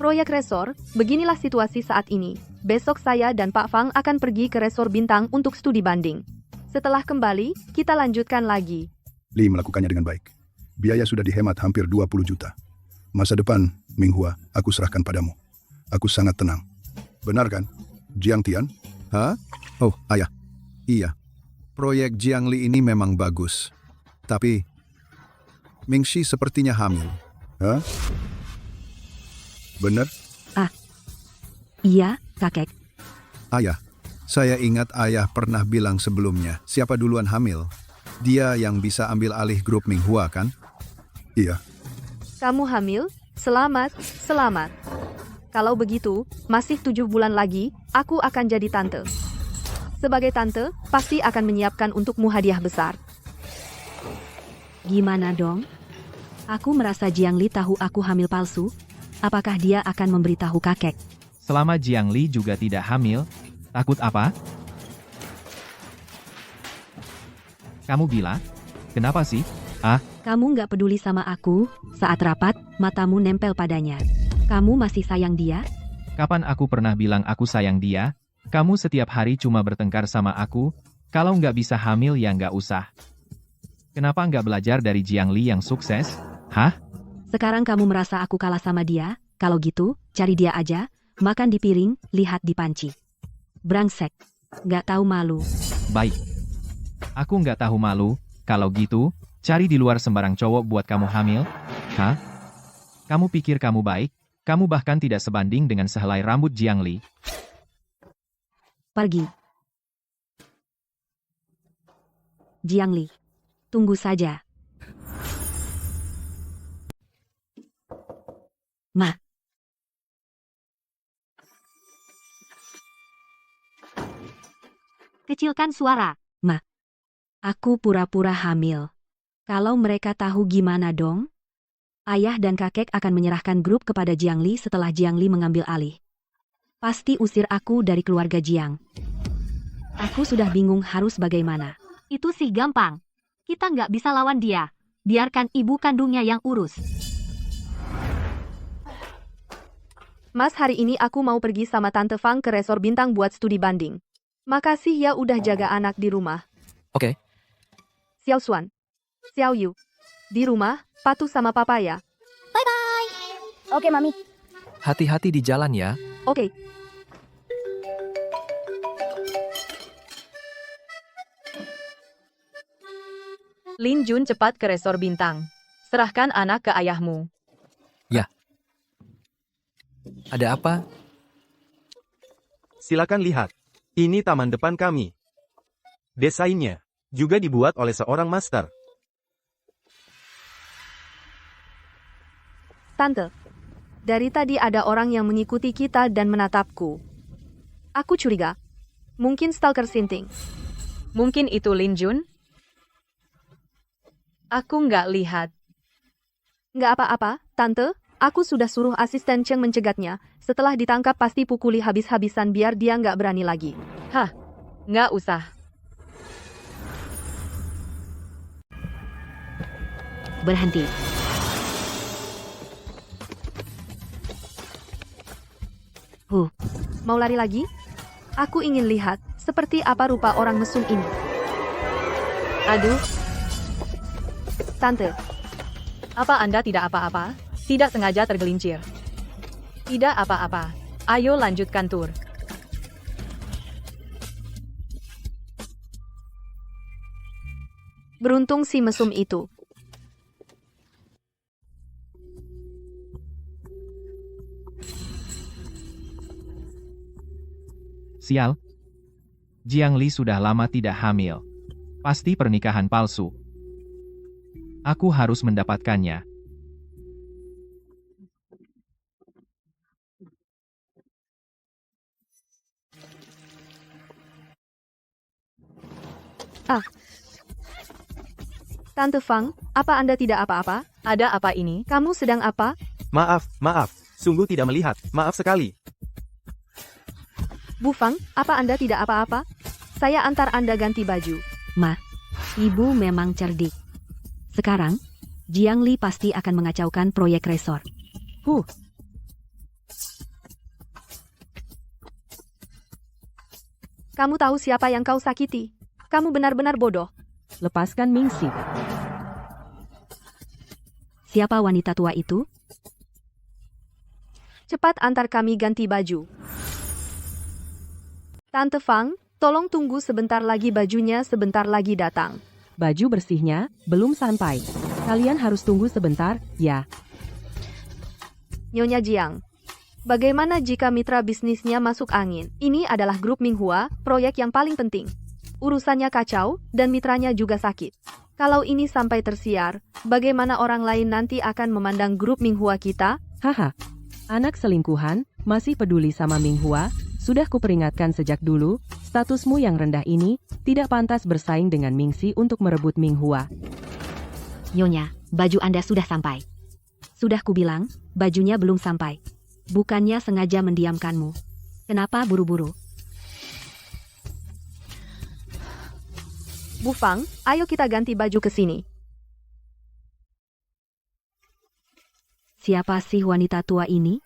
Proyek resor, beginilah situasi saat ini. Besok saya dan Pak Fang akan pergi ke resor bintang untuk studi banding. Setelah kembali, kita lanjutkan lagi.
Li melakukannya dengan baik. Biaya sudah dihemat hampir 20 juta. Masa depan, Minghua, aku serahkan padamu. Aku sangat tenang. Benar kan, Jiang Tian? Hah? Oh, ayah. Iya. Proyek Jiang Li ini memang bagus. Tapi, Mingxi sepertinya hamil. Hah? Benar?
Iya, kakek.
Ayah, saya ingat ayah pernah bilang sebelumnya, siapa duluan hamil? Dia yang bisa ambil alih grup Minghua, kan? Iya.
Kamu hamil? Selamat, selamat. Kalau begitu, masih 7 bulan lagi, aku akan jadi tante. Sebagai tante, pasti akan menyiapkan untukmu hadiah besar.
Gimana dong? Aku merasa Jiang Li tahu aku hamil palsu. Apakah dia akan memberitahu kakek?
Selama Jiang Li juga tidak hamil, takut apa? Kamu gila? Kenapa sih?
Kamu nggak peduli sama aku, saat rapat, matamu nempel padanya. Kamu masih sayang dia?
Kapan aku pernah bilang aku sayang dia? Kamu setiap hari cuma bertengkar sama aku, kalau nggak bisa hamil ya nggak usah. Kenapa nggak belajar dari Jiang Li yang sukses? Hah?
Sekarang kamu merasa aku kalah sama dia? Kalau gitu, cari dia aja, makan di piring, lihat di panci. Brengsek. Nggak tahu malu.
Baik. Aku nggak tahu malu, kalau gitu, cari di luar sembarang cowok buat kamu hamil? Hah? Kamu pikir kamu baik? Kamu bahkan tidak sebanding dengan sehelai rambut Jiang Li.
Pergi. Jiang Li. Tunggu saja. Ma. Kecilkan suara. Ma. Aku pura-pura hamil. Kalau mereka tahu gimana dong? Ayah dan kakek akan menyerahkan grup kepada Jiang Li setelah Jiang Li mengambil alih. Pasti usir aku dari keluarga Jiang. Aku sudah bingung harus bagaimana.
Itu sih gampang. Kita nggak bisa lawan dia. Biarkan ibu kandungnya yang urus.
Mas, hari ini aku mau pergi sama Tante Fang ke resor bintang buat studi banding. Makasih ya udah jaga anak di rumah.
Oke.
Xiao Xuan. Xiao Yu. Di rumah, patuh sama papa ya.
Bye-bye. Oke, Mami.
Hati-hati di jalan ya.
Oke.
Lin Jun cepat ke resor bintang. Serahkan anak ke ayahmu.
Ya. Ada apa?
Silakan lihat. Ini taman depan kami. Desainnya juga dibuat oleh seorang master.
Tante. Dari tadi ada orang yang mengikuti kita dan menatapku. Aku curiga. Mungkin stalker Sinting.
Mungkin itu Lin Jun? Aku nggak lihat.
Nggak apa-apa, Tante. Aku sudah suruh asisten Cheng mencegatnya. Setelah ditangkap pasti pukuli habis-habisan biar dia nggak berani lagi.
Hah, nggak usah.
berhenti.
Mau lari lagi? Aku ingin lihat seperti apa rupa orang mesum ini.
Aduh,
Tante,
apa Anda tidak apa-apa? Tidak sengaja tergelincir. Tidak apa-apa. Ayo lanjutkan tur.
beruntung si mesum itu.
Sial. Jiang Li sudah lama tidak hamil. Pasti pernikahan palsu. Aku harus mendapatkannya.
Tante Fang, apa Anda tidak apa-apa?
Ada apa ini?
Kamu sedang apa?
Maaf. Sungguh tidak melihat. Maaf sekali.
Bu Fang, apa Anda tidak apa-apa? Saya antar Anda ganti baju.
Ma, ibu memang cerdik. Sekarang, Jiang Li pasti akan mengacaukan proyek resort.
Kamu tahu siapa yang kau sakiti? Kamu benar-benar bodoh.
Lepaskan Mingxi.
Siapa wanita tua itu?
Cepat antar kami ganti baju. Tante Fang, tolong tunggu sebentar lagi, bajunya sebentar lagi datang.
Baju bersihnya belum sampai. Kalian harus tunggu sebentar, ya.
Nyonya Jiang, bagaimana jika mitra bisnisnya masuk angin? Ini adalah grup Minghua, proyek yang paling penting. Urusannya kacau, dan mitranya juga sakit. Kalau ini sampai tersiar, bagaimana orang lain nanti akan memandang grup Minghua kita?
Haha. Anak selingkuhan, masih peduli sama Minghua? Sudah kuperingatkan sejak dulu, statusmu yang rendah ini tidak pantas bersaing dengan Mingxi untuk merebut Minghua.
Nyonya, baju Anda sudah sampai. Sudah kubilang, bajunya belum sampai. Bukannya sengaja mendiamkanmu. Kenapa buru-buru?
Bu Fang, ayo kita ganti baju ke sini.
Siapa sih wanita tua ini?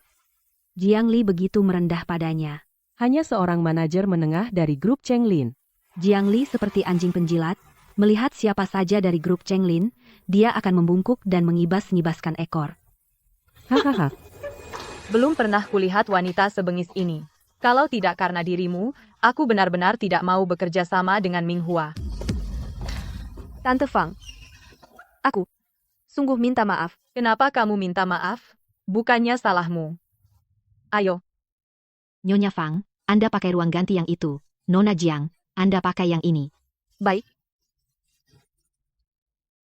Jiang Li begitu merendah padanya.
Hanya seorang manajer menengah dari grup Chenglin.
Jiang Li seperti anjing penjilat, melihat siapa saja dari grup Chenglin, dia akan membungkuk dan mengibas-ngibaskan ekor.
Hahaha.
Belum pernah kulihat wanita sebengis ini. Kalau tidak karena dirimu, aku benar-benar tidak mau bekerja sama dengan Minghua.
Tante Fang, aku sungguh minta maaf.
Kenapa kamu minta maaf? Bukannya salahmu. Ayo.
Nyonya Fang, Anda pakai ruang ganti yang itu. Nona Jiang, Anda pakai yang ini.
Baik.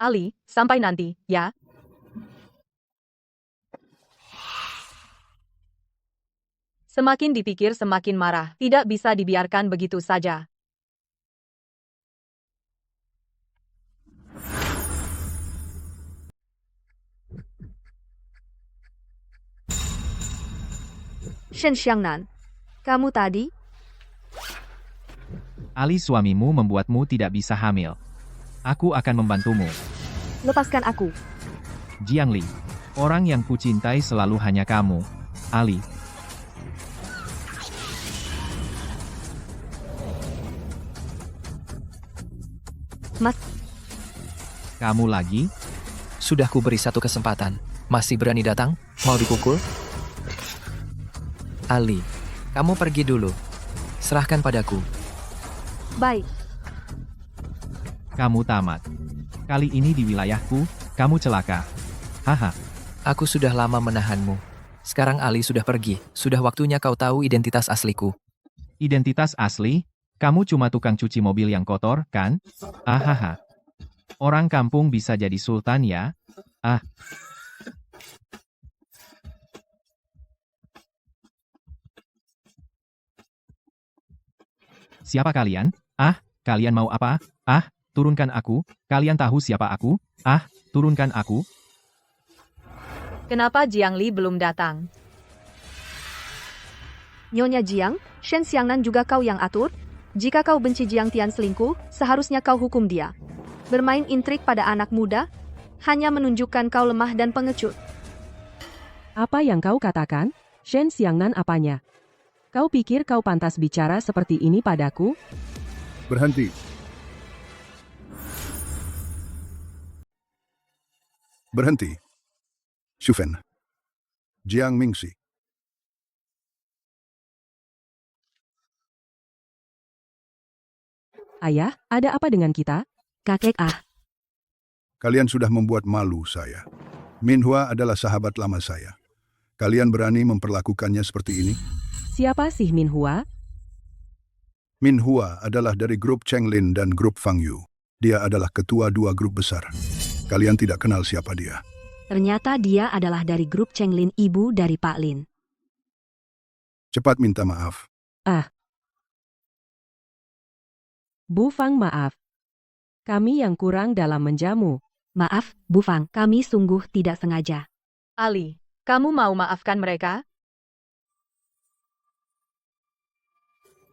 Ali, sampai nanti, ya. Semakin dipikir semakin marah. Tidak bisa dibiarkan begitu saja.
Shen Xiangnan, kamu tadi?
Ali suamimu membuatmu tidak bisa hamil. Aku akan membantumu.
Lepaskan aku.
Jiang Li. Orang yang kucintai selalu hanya kamu. Ali.
Mas,
Kamu lagi?
Sudah kuberi satu kesempatan. Masih berani datang? Mau dipukul? Ali, kamu pergi dulu. Serahkan padaku.
baik.
Kamu tamat. Kali ini di wilayahku, kamu celaka. Haha.
Aku sudah lama menahanmu. Sekarang Ali sudah pergi. Sudah waktunya kau tahu identitas asliku.
Identitas asli? Kamu cuma tukang cuci mobil yang kotor, kan? Ahaha. Orang kampung bisa jadi sultan ya? Ah. Siapa kalian? Ah, kalian mau apa? Ah, turunkan aku. Kalian tahu siapa aku? Ah, turunkan aku.
Kenapa Jiang Li belum datang?
Nyonya Jiang, Shen Xiangnan juga kau yang atur? Jika kau benci Jiang Tian selingkuh, seharusnya kau hukum dia. Bermain intrik pada anak muda? hanya menunjukkan kau lemah dan pengecut.
Apa yang kau katakan? Shen Xiangnan apanya? Kau pikir kau pantas bicara seperti ini padaku?
Berhenti. Berhenti. Shufen. Jiang Mingxi.
Ayah, ada apa dengan kita?
Kakek
Kalian sudah membuat malu saya. Minhua adalah sahabat lama saya. Kalian berani memperlakukannya seperti ini?
Siapa sih Minhua?
Minhua adalah dari grup Cheng Lin dan grup Fang Yu. Dia adalah ketua dua grup besar. Kalian tidak kenal siapa dia.
ternyata dia adalah dari grup Cheng Lin, ibu dari Pak Lin.
Cepat minta maaf.
Bu Fang, maaf. Kami yang kurang dalam menjamu.
Maaf, Bu Fang, kami sungguh tidak sengaja.
Ali, kamu mau maafkan mereka?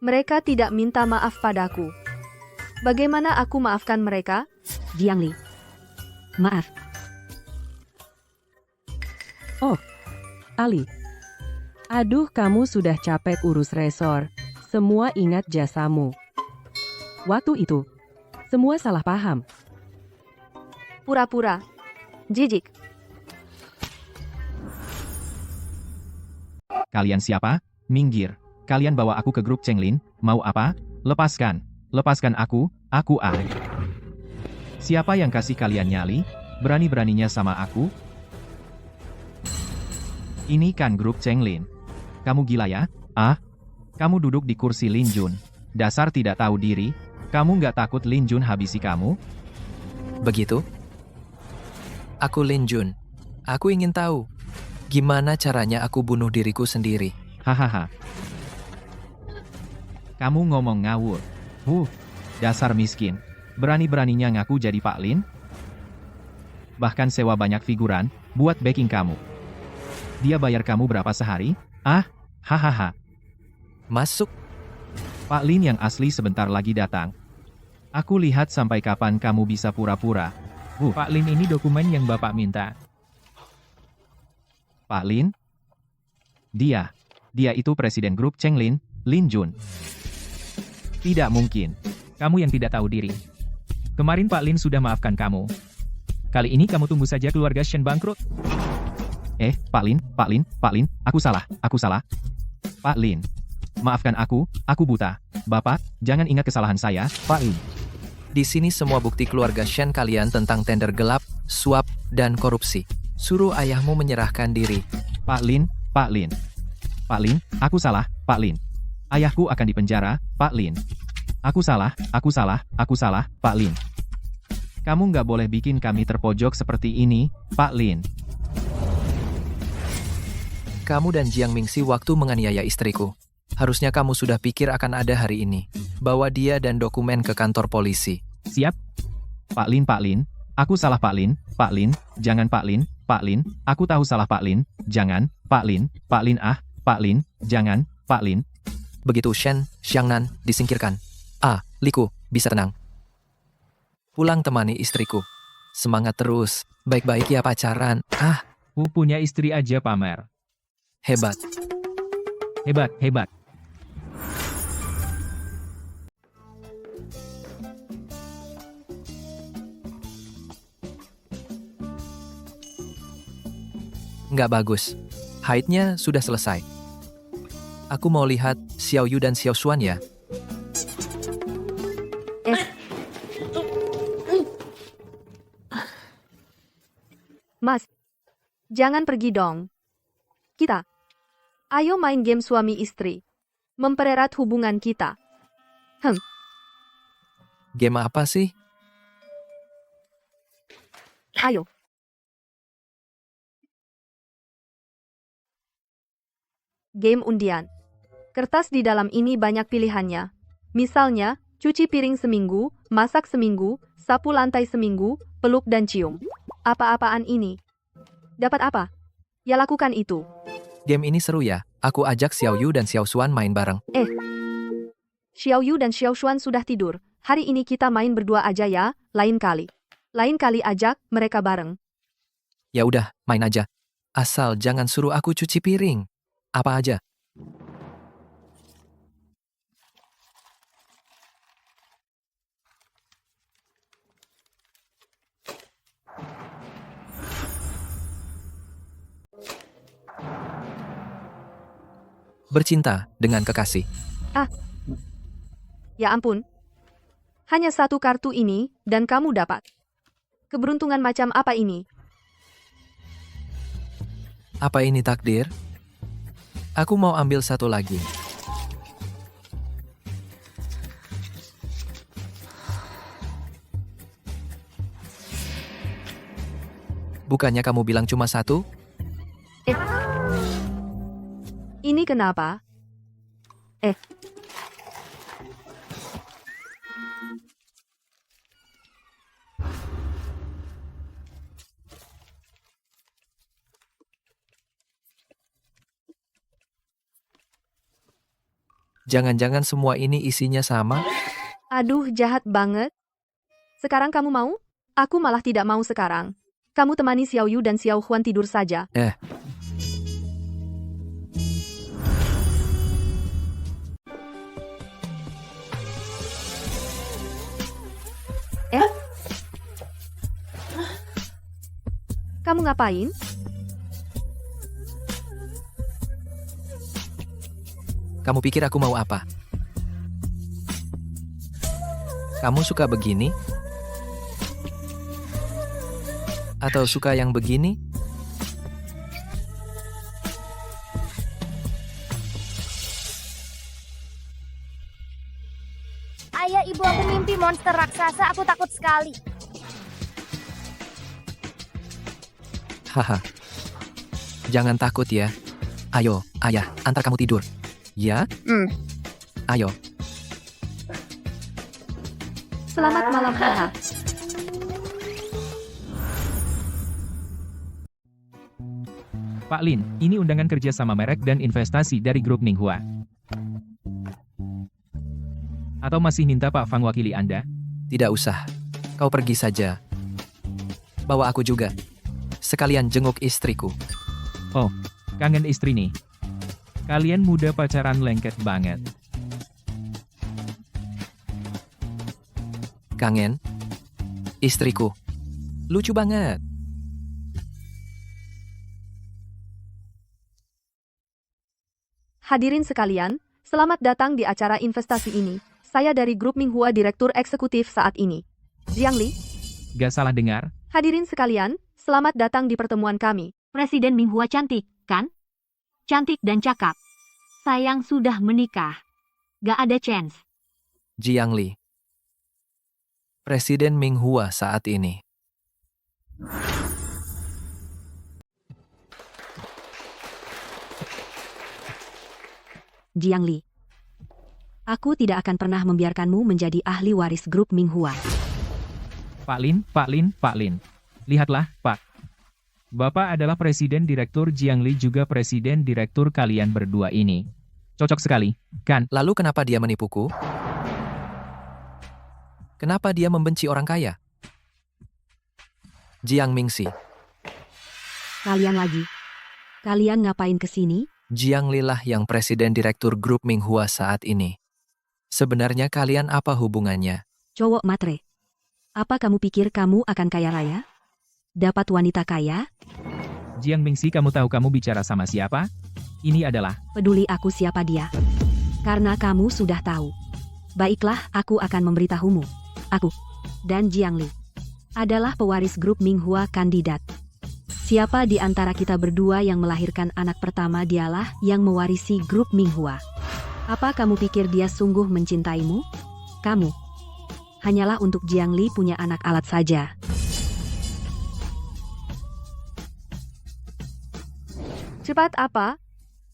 Mereka tidak minta maaf padaku. Bagaimana aku maafkan mereka?
Jiang Li. Maaf.
Oh, Ali. Aduh, kamu sudah capek urus resor. Semua ingat jasamu. Waktu itu, semua salah paham.
Pura-pura. Jijik.
Kalian siapa? Minggir. Kalian bawa aku ke grup Cheng Lin, mau apa? Lepaskan. Lepaskan aku Ali. Siapa yang kasih kalian nyali? Berani-beraninya sama aku? Ini kan grup Cheng Lin. Kamu gila ya? Kamu duduk di kursi Lin Jun. Dasar tidak tahu diri. Kamu nggak takut Lin Jun habisi kamu?
Begitu? Aku Lin Jun. Aku ingin tahu, gimana caranya aku bunuh diriku sendiri.
Hahaha. Kamu ngomong ngawur. Dasar miskin. Berani-beraninya ngaku jadi Pak Lin? Bahkan sewa banyak figuran, buat backing kamu. Dia bayar kamu berapa sehari? Hahaha.
Masuk.
Pak Lin yang asli sebentar lagi datang. Aku lihat sampai kapan kamu bisa pura-pura.
Pak Lin, ini dokumen yang Bapak minta.
Pak Lin? Dia itu presiden grup Cheng Lin, Lin Jun. Tidak mungkin.
Kamu yang tidak tahu diri. Kemarin Pak Lin sudah maafkan kamu. Kali ini kamu tunggu saja keluarga Shen bangkrut.
Pak Lin, aku salah. Pak Lin, maafkan aku buta. Bapak, jangan ingat kesalahan saya, Pak Lin.
Di sini semua bukti keluarga Shen kalian tentang tender gelap, suap, dan korupsi. Suruh ayahmu menyerahkan diri.
Pak Lin, aku salah, Pak Lin. Ayahku akan dipenjara, Pak Lin. Aku salah, Pak Lin. Kamu nggak boleh bikin kami terpojok seperti ini, Pak Lin.
Kamu dan Jiang Mingxi waktu menganiaya istriku. Harusnya kamu sudah pikir akan ada hari ini. Bawa dia dan dokumen ke kantor polisi.
Siap. Pak Lin, aku salah Pak Lin, jangan Pak Lin, aku tahu salah Pak Lin, jangan, Pak Lin, Pak Lin, jangan, Pak Lin.
Begitu Shen Xiangnan disingkirkan. Liku, bisa tenang. Pulang temani istriku. Semangat terus, baik-baik ya pacaran.
Punya istri aja pamer.
Hebat.
Hebat.
Nggak bagus. Haidnya sudah selesai. Aku mau lihat Xiao Yu dan Xiao Xuan ya.
Mas, jangan pergi dong. Kita, ayo main game suami istri. Mempererat hubungan kita.
Game apa sih?
Ayo. Game undian. Kertas di dalam ini banyak pilihannya. Misalnya, cuci piring seminggu, masak seminggu, sapu lantai seminggu, peluk dan cium. Apa-apaan ini? Dapat apa? Ya lakukan itu.
Game ini seru ya. Aku ajak Xiao Yu dan Xiao Xuan main bareng.
Xiao Yu dan Xiao Xuan sudah tidur. Hari ini kita main berdua aja ya, lain kali. Lain kali ajak mereka bareng.
Ya udah, main aja. Asal jangan suruh aku cuci piring. Apa aja. Bercinta dengan kekasih.
Ya ampun. Hanya satu kartu ini, dan kamu dapat. Keberuntungan macam apa ini?
Apa ini takdir? Aku mau ambil satu lagi. Bukannya kamu bilang cuma satu?
Ini kenapa?
Jangan-jangan semua ini isinya sama?
Aduh, jahat banget. Sekarang kamu mau? Aku malah tidak mau sekarang. Kamu temani Xiao Yu dan Xiao Huan tidur saja. Kamu ngapain?
Kamu pikir aku mau apa? Kamu suka begini? Atau suka yang begini?
Ayah, ibu, aku mimpi monster raksasa. Aku takut sekali.
Haha. Jangan takut ya. Ayo, ayah, antar kamu tidur. Ya? Ayo.
Selamat malam, haha.
Pak Lin, ini undangan kerja sama merek dan investasi dari grup Minghua. Atau masih minta Pak Fang wakili Anda?
Tidak usah. Kau pergi saja. Bawa aku juga. Sekalian jenguk istriku.
Oh, kangen istri nih. Kalian muda pacaran lengket banget.
Kangen? Istriku. Lucu banget.
Hadirin sekalian, selamat datang di acara investasi ini. Saya dari grup Minghua Direktur Eksekutif saat ini. Jiang Li.
Gak salah dengar?
Hadirin sekalian, selamat datang di pertemuan kami.
Presiden Minghua cantik, kan? Cantik dan cakap. Sayang sudah menikah. Gak ada chance.
Jiang Li. Presiden Minghua saat ini.
Jiang Li. Aku tidak akan pernah membiarkanmu menjadi ahli waris grup Minghua.
Pak Lin. Lihatlah, Pak. Bapak adalah Presiden Direktur Jiang Li juga Presiden Direktur kalian berdua ini. Cocok sekali, kan?
Lalu kenapa dia menipuku? Kenapa dia membenci orang kaya? Jiang Mingxi.
Kalian lagi. Kalian ngapain kesini?
Jiang Li lah yang Presiden Direktur grup Minghua saat ini. Sebenarnya kalian apa hubungannya?
Cowok matre. Apa kamu pikir kamu akan kaya raya? Dapat wanita kaya?
Jiang Mingxi, kamu tahu kamu bicara sama siapa? Ini adalah...
Peduli aku siapa dia. Karena kamu sudah tahu. Baiklah, aku akan memberitahumu. Aku dan Jiang Li adalah pewaris grup Minghua kandidat. Siapa di antara kita berdua yang melahirkan anak pertama dialah yang mewarisi grup Minghua. Apa kamu pikir dia sungguh mencintaimu? Kamu hanyalah untuk Jiang Li punya anak alat saja.
Cepat apa?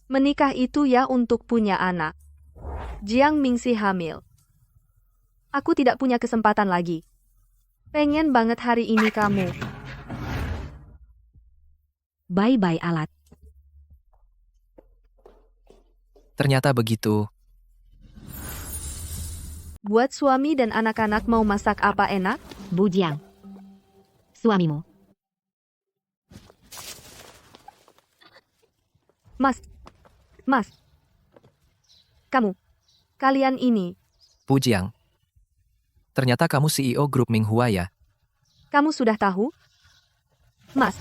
Menikah itu ya untuk punya anak. Jiang Mingxi hamil. Aku tidak punya kesempatan lagi. Pengen banget hari ini kamu.
Bye-bye alat.
Ternyata begitu.
Buat suami dan anak-anak mau masak apa enak?
Bu Jiang. Suamimu.
Mas. Kalian ini,
Pu Jiang. Ternyata kamu CEO grup Minghua ya?
kamu sudah tahu? Mas,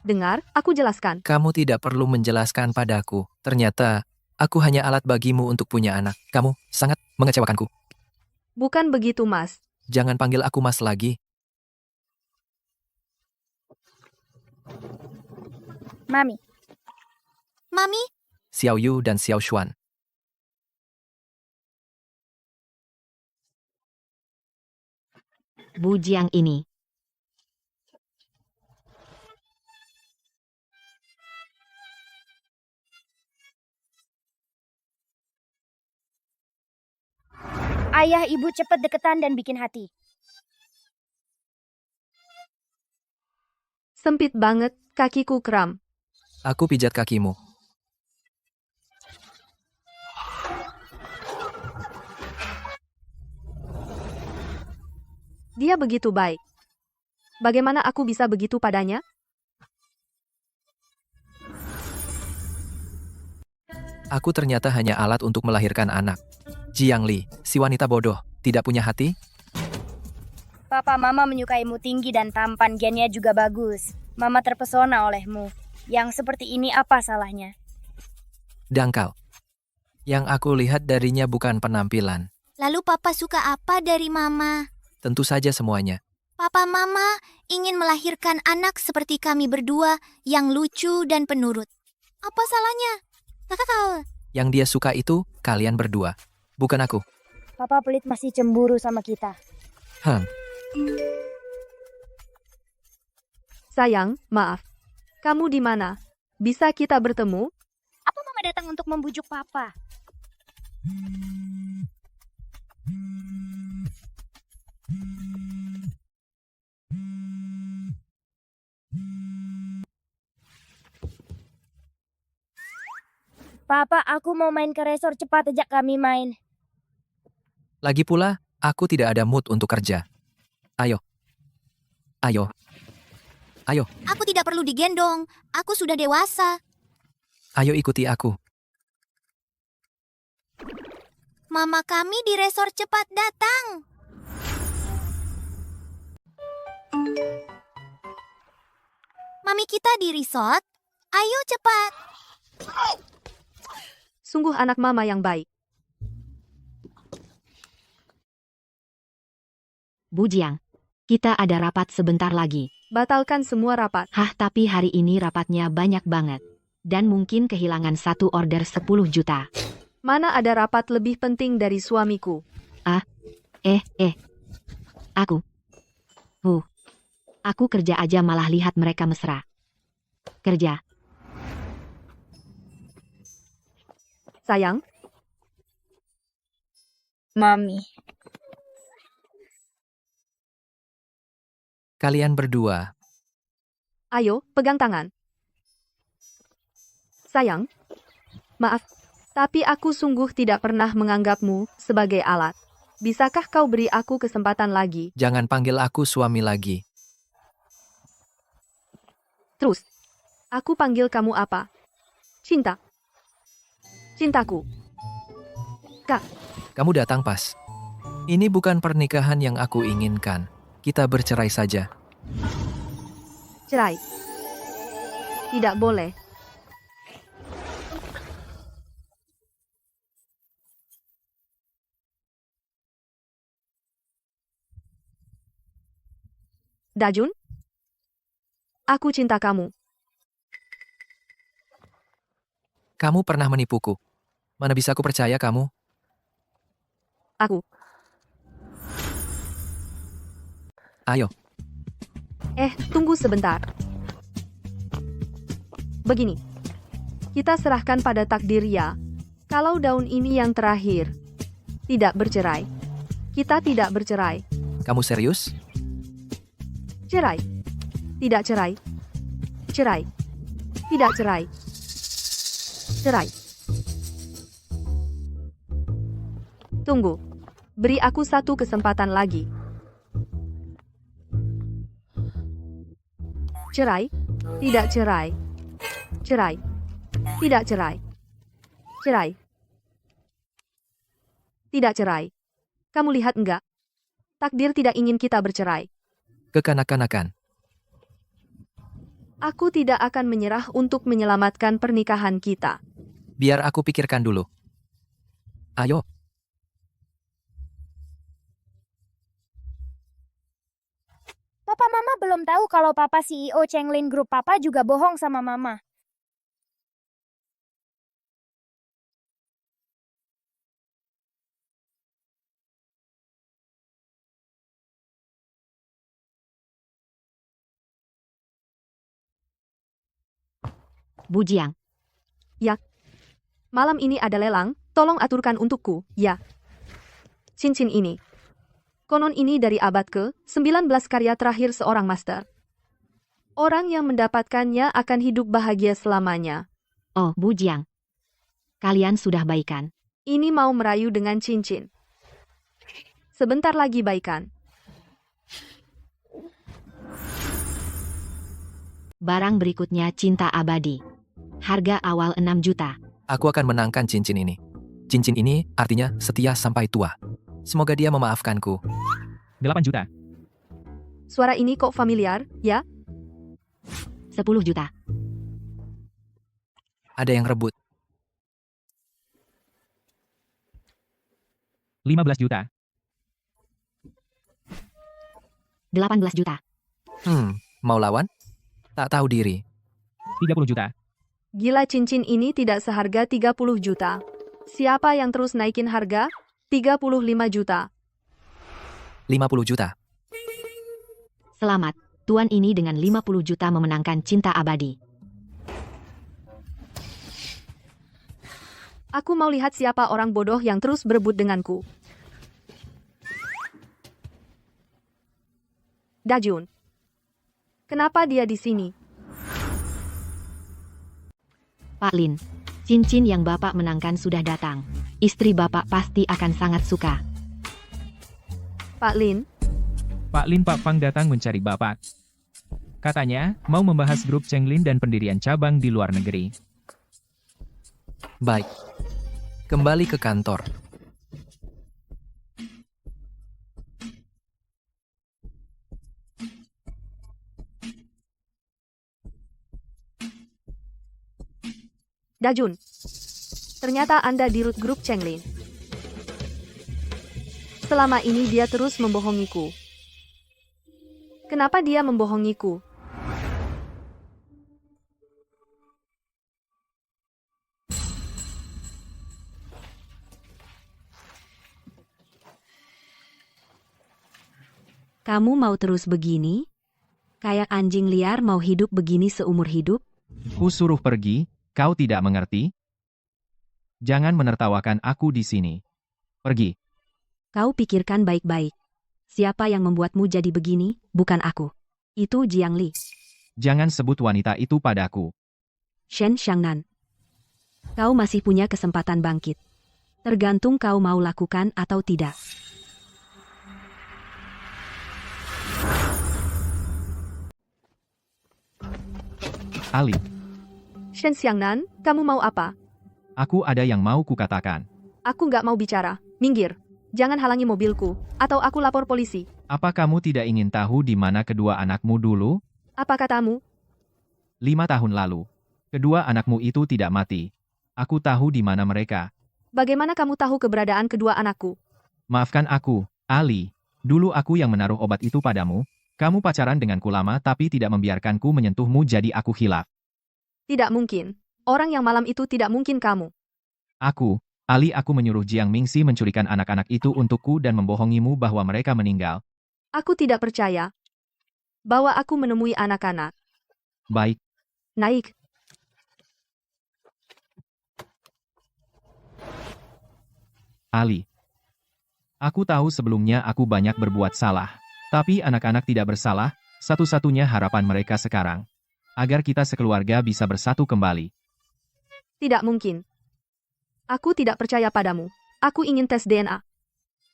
dengar, aku jelaskan.
Kamu tidak perlu menjelaskan padaku. Ternyata, aku hanya alat bagimu untuk punya anak. Kamu sangat mengecewakanku.
Bukan begitu, Mas.
Jangan panggil aku Mas lagi.
Mami.
Mami,
Xiao Yu dan Xiao Xuan.
Bu Jiang ini.
Ayah ibu cepat deketan dan bikin hati.
Sempit banget, kakiku kram.
Aku pijat kakimu.
Dia begitu baik. Bagaimana aku bisa begitu padanya?
Aku ternyata hanya alat untuk melahirkan anak. Jiang Li, si wanita bodoh, tidak punya hati?
Papa mama menyukaimu tinggi dan tampan, gennya juga bagus. Mama terpesona olehmu. Yang seperti ini apa salahnya?
Dangkal. Yang aku lihat darinya bukan penampilan.
lalu papa suka apa dari mama?
Tentu saja semuanya.
Papa mama ingin melahirkan anak seperti kami berdua yang lucu dan penurut. Apa salahnya?
Yang dia suka itu kalian berdua, bukan aku.
Papa pelit masih cemburu sama kita.
Sayang, maaf. Kamu di mana? Bisa kita bertemu?
Apa mama datang untuk membujuk papa? Papa, aku mau main ke resort, cepat ajak kami main.
Lagi pula, aku tidak ada mood untuk kerja. Ayo. Ayo. Ayo.
Aku tidak perlu digendong. Aku sudah dewasa.
Ayo ikuti aku.
Mama kami di resort, cepat datang. Mami kita di resort. Ayo cepat.
Sungguh anak mama yang baik.
Bu Jiang, kita ada rapat sebentar lagi.
Batalkan semua rapat.
Tapi hari ini rapatnya banyak banget. Dan mungkin kehilangan satu order 10 juta.
Mana ada rapat lebih penting dari suamiku?
Aku kerja aja malah lihat mereka mesra. Kerja.
Sayang,
Mami.
Kalian berdua.
ayo pegang tangan. Sayang, maaf, tapi aku sungguh tidak pernah menganggapmu sebagai alat. Bisakah kau beri aku kesempatan lagi?
Jangan panggil aku suami lagi.
Terus, aku panggil kamu apa? Cinta. Cintaku.
Kamu datang pas. Ini bukan pernikahan yang aku inginkan. Kita bercerai saja.
Cerai. Tidak boleh. Dajun? Aku cinta kamu.
Kamu pernah menipuku. Mana bisa aku percaya kamu?
Aku.
Ayo.
Tunggu sebentar. Begini. Kita serahkan pada takdir ya. Kalau daun ini yang terakhir. Tidak bercerai. Kita tidak bercerai.
Kamu serius?
Cerai. Tidak cerai. Cerai. Tidak cerai. Cerai. Tunggu. Beri aku satu kesempatan lagi. Cerai. Tidak cerai. Cerai. Tidak cerai. Cerai. Tidak cerai. Kamu lihat enggak? Takdir tidak ingin kita bercerai.
Kekanak-kanakan.
Aku tidak akan menyerah untuk menyelamatkan pernikahan kita.
Biar aku pikirkan dulu. Ayo.
Papa Mama belum tahu kalau Papa CEO Chenglin Group. Papa juga bohong sama Mama.
Bujiang.
Ya. Malam ini ada lelang, tolong aturkan untukku, ya. Cincin ini. Konon ini dari abad ke-19 karya terakhir seorang master. Orang yang mendapatkannya akan hidup bahagia selamanya.
Oh, Bujiang. Kalian sudah baikan.
Ini mau merayu dengan cincin. Sebentar lagi baikan.
Barang berikutnya cinta abadi. Harga awal 6 juta.
Aku akan menangkan cincin ini. Cincin ini artinya setia sampai tua. Semoga dia memaafkanku.
8 juta.
Suara ini kok familiar, ya?
10 juta.
Ada yang rebut.
15 juta.
18 juta.
Mau lawan? Tak tahu diri.
30 juta.
Gila, cincin ini tidak seharga 30 juta. Siapa yang terus naikin harga? 35 juta.
50 juta.
Selamat, tuan ini dengan 50 juta memenangkan cinta abadi.
Aku mau lihat siapa orang bodoh yang terus berebut denganku. Dajun. Kenapa dia di sini?
Pak Lin, cincin yang Bapak menangkan sudah datang. Istri Bapak pasti akan sangat suka.
Pak Lin,
Pak Lin Pak Fang datang mencari Bapak. Katanya, mau membahas grup Chenglin dan pendirian cabang di luar negeri.
Baik. Kembali ke kantor.
Dajun. Ternyata Anda di root grup Chenglin. Selama ini dia terus membohongiku. Kenapa dia membohongiku?
Kamu mau terus begini? Kayak anjing liar mau hidup begini seumur hidup?
Ku suruh pergi, kau tidak mengerti? Jangan menertawakan aku di sini. Pergi.
Kau pikirkan baik-baik. Siapa yang membuatmu jadi begini, bukan aku. Itu Jiang Li.
Jangan sebut wanita itu padaku.
Shen Xiangnan. Kau masih punya kesempatan bangkit. Tergantung kau mau lakukan atau tidak.
Ali,
Shen Xiangnan, kamu mau apa?
aku ada yang mau kukatakan.
Aku nggak mau bicara. Minggir. Jangan halangi mobilku, atau aku lapor polisi.
Apa kamu tidak ingin tahu di mana kedua anakmu dulu?
Apa katamu?
5 tahun lalu. Kedua anakmu itu tidak mati. Aku tahu di mana mereka.
Bagaimana kamu tahu keberadaan kedua anakku?
Maafkan aku, Ali. Dulu aku yang menaruh obat itu padamu. Kamu pacaran denganku lama tapi tidak membiarkanku menyentuhmu, jadi aku hilaf.
Tidak mungkin. Orang yang malam itu tidak mungkin kamu.
Ali, aku menyuruh Jiang Mingxi mencurikan anak-anak itu untukku dan membohongimu bahwa mereka meninggal.
Aku tidak percaya bahwa aku menemui anak-anak.
Baik.
Naik.
Ali. Aku tahu sebelumnya aku banyak berbuat salah. Tapi anak-anak tidak bersalah, satu-satunya harapan mereka sekarang. Agar kita sekeluarga bisa bersatu kembali.
Tidak mungkin. Aku tidak percaya padamu. Aku ingin tes DNA.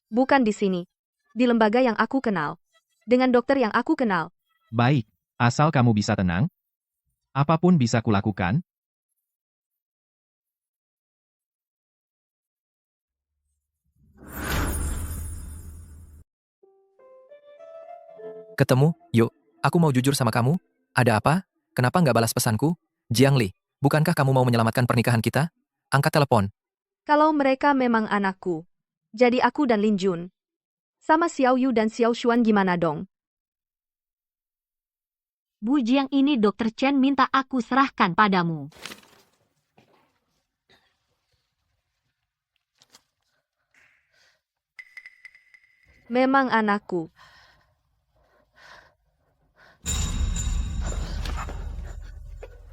Bukan di sini. Di lembaga yang aku kenal. Dengan dokter yang aku kenal.
Baik, asal kamu bisa tenang. Apapun bisa kulakukan.
Ketemu, yuk. Aku mau jujur sama kamu. Ada apa? Kenapa nggak balas pesanku? Jiang Li, bukankah kamu mau menyelamatkan pernikahan kita? Angkat telepon.
Kalau mereka memang anakku, jadi aku dan Lin Jun. Sama Xiao Yu dan Xiao Xuan gimana dong?
Bu Jiang ini Dr. Chen minta aku serahkan padamu.
Memang anakku.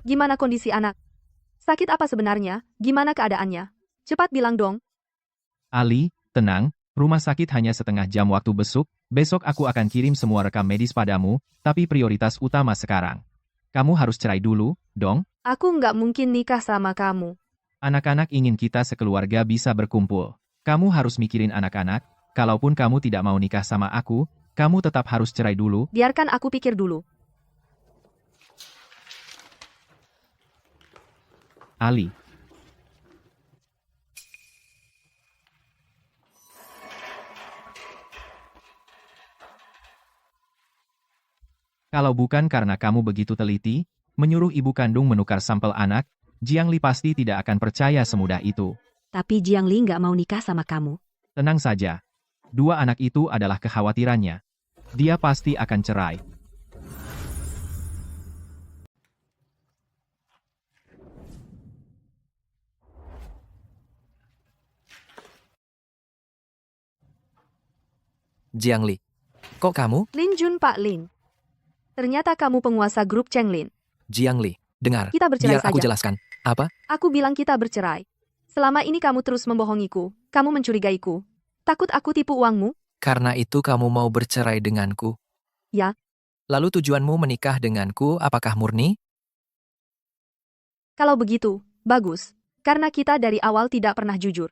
Gimana kondisi anak? Sakit apa sebenarnya? Gimana keadaannya? Cepat bilang dong.
Ali, tenang, rumah sakit hanya setengah jam waktu besok aku akan kirim semua rekam medis padamu, tapi prioritas utama sekarang. Kamu harus cerai dulu, dong.
Aku nggak mungkin nikah sama kamu.
Anak-anak ingin kita sekeluarga bisa berkumpul. Kamu harus mikirin anak-anak, kalaupun kamu tidak mau nikah sama aku, kamu tetap harus cerai dulu.
Biarkan aku pikir dulu.
Ali. Kalau bukan karena kamu begitu teliti, menyuruh ibu kandung menukar sampel anak, Jiang Li pasti tidak akan percaya semudah itu.
Tapi Jiang Li nggak mau nikah sama kamu.
Tenang saja. Dua anak itu adalah kekhawatirannya. Dia pasti akan cerai.
Jiang Li. Kok kamu?
Lin Jun Pak Lin. Ternyata kamu penguasa grup Cheng Lin.
Jiang Li, dengar.
Kita bercerai
Biar aku
saja.
jelaskan. Apa?
Aku bilang kita bercerai. Selama ini kamu terus membohongiku. Kamu mencurigaiku. Takut aku tipu uangmu?
Karena itu kamu mau bercerai denganku.
Ya.
Lalu tujuanmu menikah denganku apakah murni?
Kalau begitu, bagus. Karena kita dari awal tidak pernah jujur.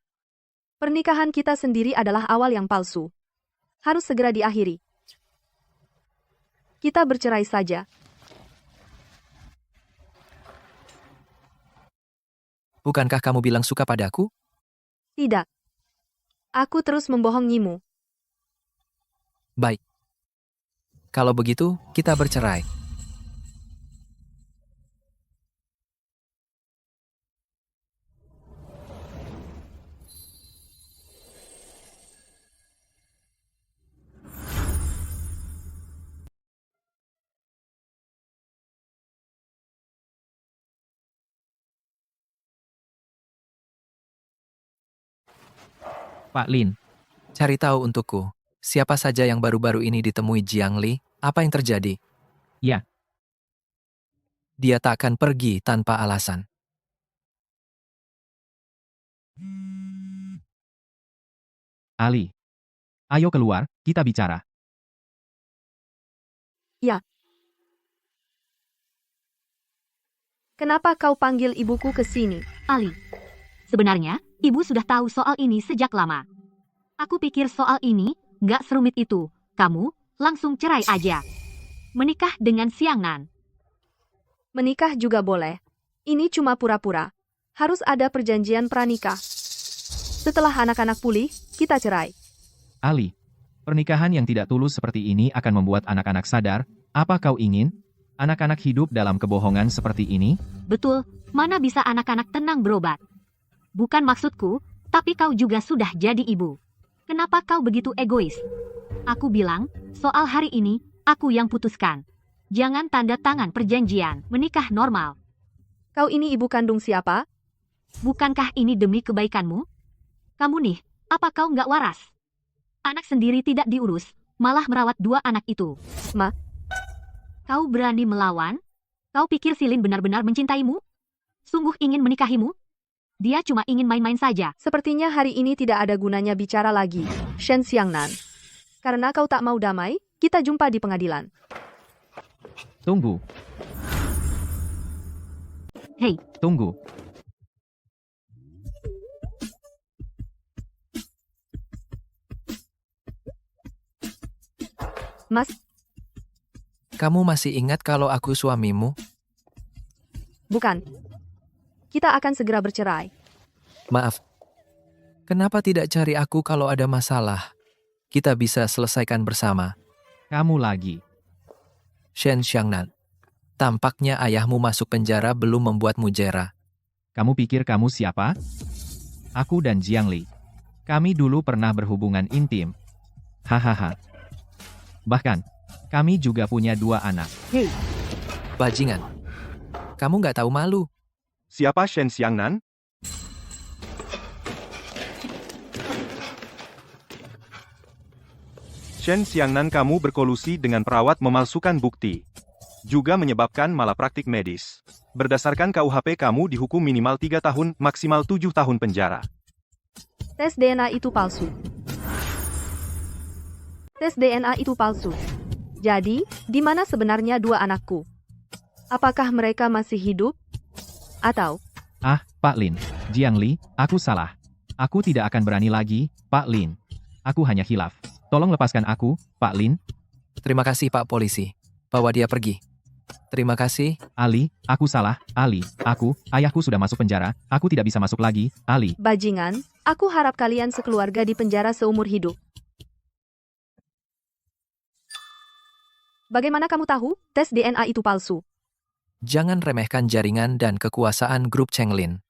Pernikahan kita sendiri adalah awal yang palsu. Harus segera diakhiri. Kita bercerai saja.
Bukankah kamu bilang suka padaku?
Tidak. Aku terus membohongimu.
Baik. Kalau begitu, kita bercerai.
Pak Lin.
Cari tahu untukku, siapa saja yang baru-baru ini ditemui Jiang Li, apa yang terjadi?
Ya.
Dia tak akan pergi tanpa alasan.
Ali. Ayo keluar, kita bicara.
Ya. Kenapa kau panggil ibuku ke sini?
Ali. Sebenarnya, ibu sudah tahu soal ini sejak lama. Aku pikir soal ini nggak serumit itu. Kamu langsung cerai aja. Menikah dengan Xiang Nan.
Menikah juga boleh. Ini cuma pura-pura. Harus ada perjanjian pranikah. Setelah anak-anak pulih, kita cerai.
Ali. Pernikahan yang tidak tulus seperti ini akan membuat anak-anak sadar, apa kau ingin? Anak-anak hidup dalam kebohongan seperti ini?
Betul, mana bisa anak-anak tenang berobat? Bukan maksudku, tapi kau juga sudah jadi ibu. Kenapa kau begitu egois? Aku bilang, soal hari ini, aku yang putuskan. Jangan tanda tangan perjanjian, menikah normal.
Kau ini ibu kandung siapa?
Bukankah ini demi kebaikanmu? Kamu nih, apa kau nggak waras? Anak sendiri tidak diurus, malah merawat dua anak itu.
Ma.
Kau berani melawan? Kau pikir Silin benar-benar mencintaimu? Sungguh ingin menikahimu? Dia cuma ingin main-main saja.
Sepertinya hari ini tidak ada gunanya bicara lagi, Shen Xiangnan. Karena kau tak mau damai, kita jumpa di pengadilan.
Tunggu.
Hei.
Tunggu.
Mas.
Kamu masih ingat kalau aku suamimu?
Bukan. Kita akan segera bercerai.
Maaf. Kenapa tidak cari aku kalau ada masalah? Kita bisa selesaikan bersama.
Kamu lagi.
Shen Xiangnan, tampaknya ayahmu masuk penjara belum membuatmu jera.
Kamu pikir kamu siapa? Aku dan Jiangli. Kami dulu pernah berhubungan intim. Hahaha. Bahkan, kami juga punya 2 anak.
Hei, bajingan. Kamu nggak tahu malu.
Siapa Shen Xiangnan? Shen Xiangnan, kamu berkolusi dengan perawat memalsukan bukti. Juga menyebabkan malapraktik medis. Berdasarkan KUHP kamu dihukum minimal 3 tahun, maksimal 7 tahun penjara.
Tes DNA itu palsu. Tes DNA itu palsu. Jadi, di mana sebenarnya 2 anakku? Apakah mereka masih hidup? Atau...
Ah, Pak Lin, Jiangli, aku salah. Aku tidak akan berani lagi, Pak Lin. Aku hanya hilaf. Tolong lepaskan aku, Pak Lin.
Terima kasih Pak Polisi. Bawa dia pergi. Terima kasih.
Ali, aku salah. Ali, ayahku sudah masuk penjara. Aku tidak bisa masuk lagi, Ali.
Bajingan, aku harap kalian sekeluarga di penjara seumur hidup. Bagaimana kamu tahu tes DNA itu palsu?
Jangan remehkan jaringan dan kekuasaan grup Chenglin.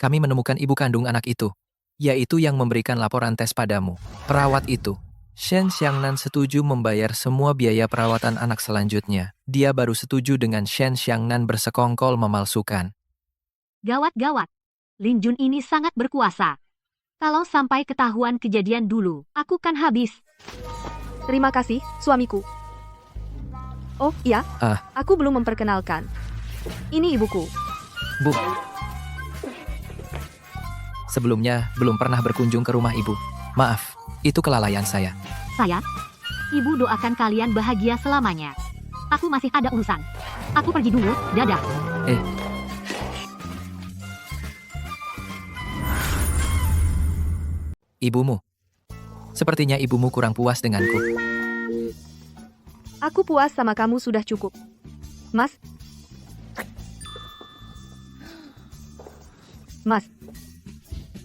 Kami menemukan ibu kandung anak itu, yaitu yang memberikan laporan tes padamu. Perawat itu, Shen Xiangnan setuju membayar semua biaya perawatan anak selanjutnya. Dia baru setuju dengan Shen Xiangnan bersekongkol memalsukan.
Gawat-gawat. Lin Jun ini sangat berkuasa. Kalau sampai ketahuan kejadian dulu, aku kan habis.
Terima kasih, suamiku. Oh, iya. Aku belum memperkenalkan. Ini ibuku.
Bu. Sebelumnya, belum pernah berkunjung ke rumah ibu. Maaf, itu kelalaian saya.
Saya? Ibu doakan kalian bahagia selamanya. Aku masih ada urusan. Aku pergi dulu, dadah.
Ibumu. Sepertinya ibumu kurang puas denganku.
Aku puas sama kamu sudah cukup. Mas. Mas.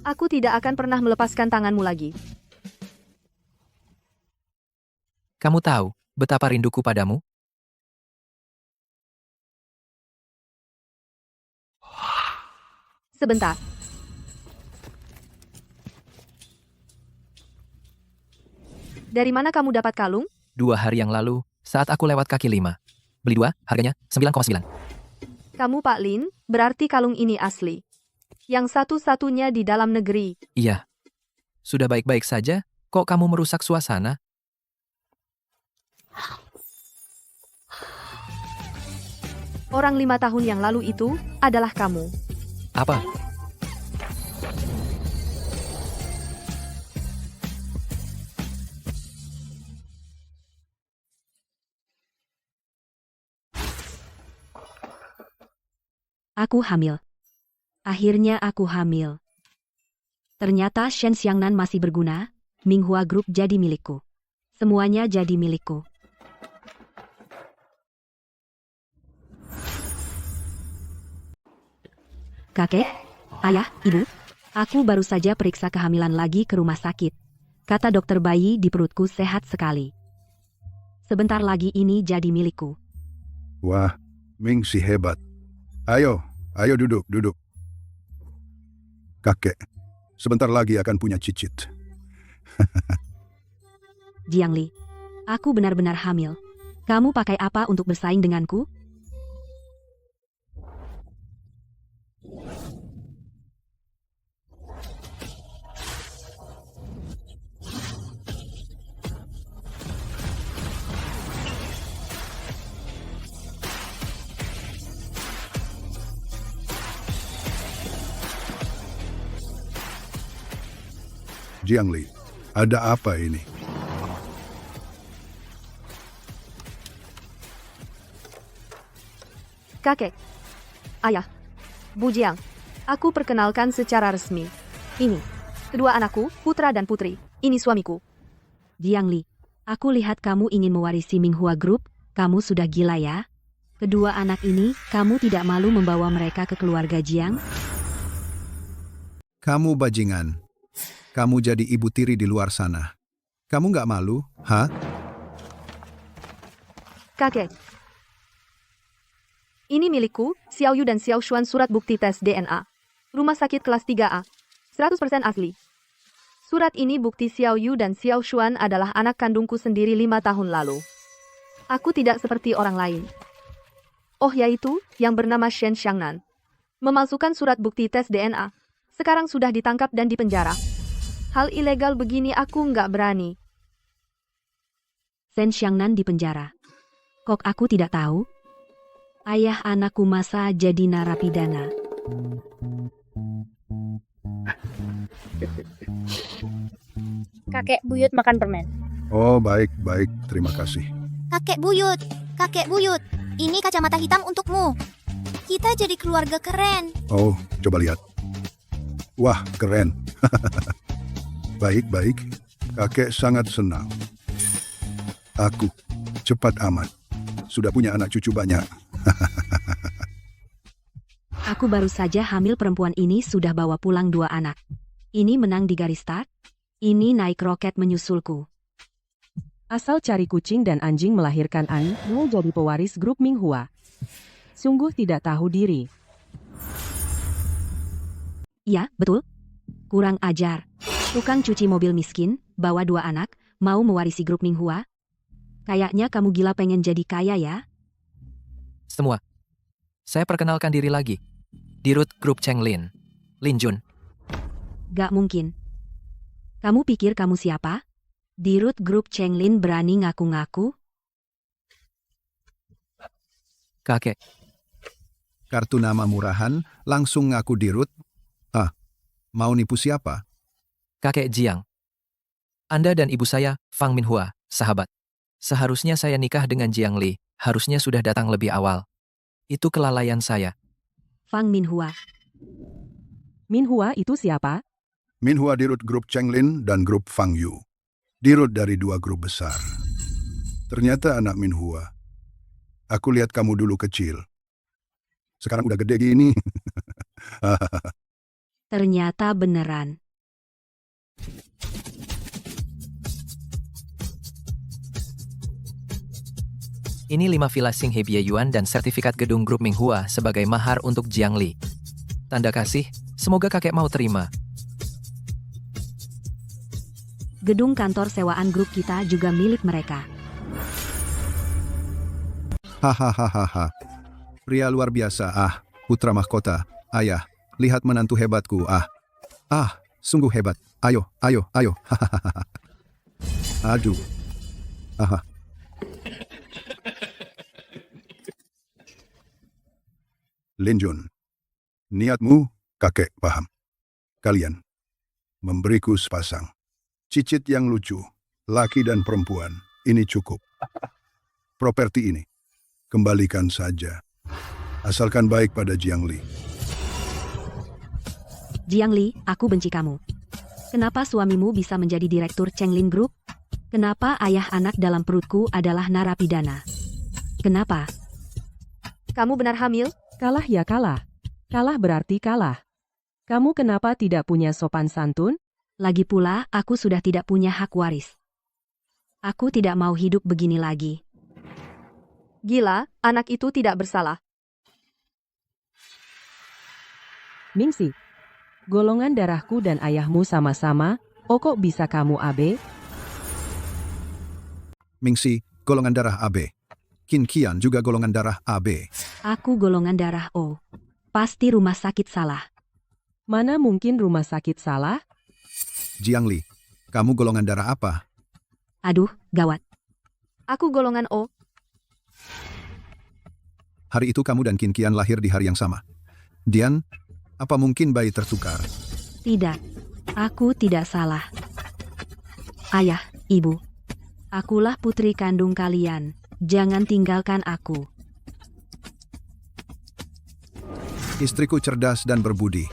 Aku tidak akan pernah melepaskan tanganmu lagi.
Kamu tahu betapa rinduku padamu?
Sebentar. Dari mana kamu dapat kalung?
2 hari yang lalu, saat aku lewat kaki 5. Beli 2, harganya 9,9.
Kamu Pak Lin, berarti kalung ini asli. Yang satu-satunya di dalam negeri.
Iya. Sudah baik-baik saja, kok kamu merusak suasana?
Orang 5 tahun yang lalu itu adalah kamu.
Apa?
Aku hamil. Akhirnya aku hamil. Ternyata Shen Xiangnan masih berguna, Minghua Group jadi milikku. Semuanya jadi milikku. Kakek, ayah, ibu, aku baru saja periksa kehamilan lagi ke rumah sakit. Kata dokter bayi di perutku sehat sekali. Sebentar lagi ini jadi milikku.
Wah, Ming si hebat. Ayo duduk. Kakek, sebentar lagi akan punya cicit.
Jiangli, aku benar-benar hamil. Kamu pakai apa untuk bersaing denganku?
Jiangli, ada apa ini?
Kakek, ayah, Bu Jiang, aku perkenalkan secara resmi. Ini, kedua anakku, putra dan putri. Ini suamiku.
Jiangli, aku lihat kamu ingin mewarisi Minghua Group. Kamu sudah gila ya? Kedua anak ini, kamu tidak malu membawa mereka ke keluarga Jiang?
Kamu bajingan. Kamu jadi ibu tiri di luar sana. Kamu nggak malu, ha?
Kakek. Ini milikku, Xiao Yu dan Xiao Xuan surat bukti tes DNA. Rumah sakit kelas 3A. 100% asli. Surat ini bukti Xiao Yu dan Xiao Xuan adalah anak kandungku sendiri 5 tahun lalu. Aku tidak seperti orang lain. Oh yaitu, yang bernama Shen Xiangnan. Memalsukan surat bukti tes DNA. Sekarang sudah ditangkap dan dipenjara. Hal ilegal begini aku nggak berani.
Shen Xiangnan di penjara. Kok aku tidak tahu? Ayah anakku masa jadi narapidana.
Kakek buyut makan permen.
Oh, baik, baik. Terima kasih.
Kakek buyut, ini kacamata hitam untukmu. Kita jadi keluarga keren.
Oh, coba lihat. Wah, keren. Baik, baik. Kakek sangat senang. Aku cepat amat. Sudah punya anak cucu banyak.
Aku baru saja hamil, perempuan ini sudah bawa pulang 2 anak. Ini menang di garis start. Ini naik roket menyusulku.
Asal cari kucing dan anjing melahirkan An, mau jadi pewaris grup Minghua. Sungguh tidak tahu diri.
Ya, betul. Kurang ajar. Tukang cuci mobil miskin, bawa 2 anak, mau mewarisi grup Minghua. Kayaknya kamu gila pengen jadi kaya ya?
Semua. Saya perkenalkan diri lagi. Dirut Grup Chenglin. Lin Jun.
Gak mungkin. Kamu pikir kamu siapa? Dirut grup Chenglin berani ngaku-ngaku?
Kakek.
Kartu nama murahan, langsung ngaku dirut. Ah, mau nipu siapa?
Kakek Jiang. Anda dan ibu saya, Fang Minhua, sahabat. Seharusnya saya nikah dengan Jiang Li, harusnya sudah datang lebih awal. Itu kelalaian saya.
Fang Minhua.
Minhua itu siapa?
Minhua dirut grup Chenglin dan grup Fang Yu. Dirut dari 2 grup besar. Ternyata anak Minhua. Aku lihat kamu dulu kecil. Sekarang udah gede gini.
Ternyata beneran.
Ini 5 villa Xing He Bie Yuan dan sertifikat gedung grup Minghua sebagai mahar untuk Jiang Li. Tanda kasih, semoga kakek mau terima.
Gedung kantor sewaan grup kita juga milik mereka.
Hahaha. Pria luar biasa. Ah, putra mahkota. Ayah, lihat menantu hebatku. Ah, sungguh hebat. Ayo. Hahaha. Aduh. Aha. Lin Jun, niatmu, kakek paham. Kalian memberiku sepasang cicit yang lucu, laki dan perempuan. Ini cukup. Properti ini, kembalikan saja. Asalkan baik pada Jiang Li.
Jiang Li, aku benci kamu. Kenapa suamimu bisa menjadi direktur Chenglin Group? Kenapa ayah anak dalam perutku adalah narapidana? Kenapa?
Kamu benar hamil?
Kalah ya kalah. Kalah berarti kalah. Kamu kenapa tidak punya sopan santun?
Lagi pula, aku sudah tidak punya hak waris. Aku tidak mau hidup begini lagi.
Gila, anak itu tidak bersalah.
Mingxi, golongan darahku dan ayahmu sama-sama, kok bisa kamu AB?
Mingxi, golongan darah AB. Qin Qian juga golongan darah AB.
Aku golongan darah O. Pasti rumah sakit salah.
Mana mungkin rumah sakit salah?
Jiang Li, kamu golongan darah apa?
Aduh, gawat.
Aku golongan O.
Hari itu kamu dan Qin Qian lahir di hari yang sama. Dian, apa mungkin bayi tertukar?
Tidak, aku tidak salah. Ayah, ibu, akulah putri kandung kalian. Jangan tinggalkan aku.
Istriku cerdas dan berbudi.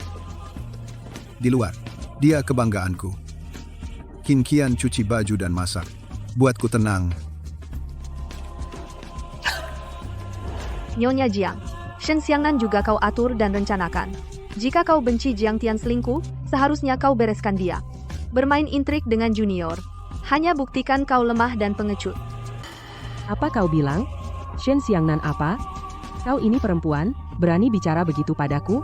Di luar, dia kebanggaanku. Qin Qian cuci baju dan masak. Buatku tenang.
Nyonya Jiang, Shen Xiangnan juga kau atur dan rencanakan. Jika kau benci Jiang Tian selingkuh, seharusnya kau bereskan dia. Bermain intrik dengan junior. Hanya buktikan kau lemah dan pengecut.
Apa kau bilang? Shen Xiangnan apa? Kau ini perempuan, berani bicara begitu padaku?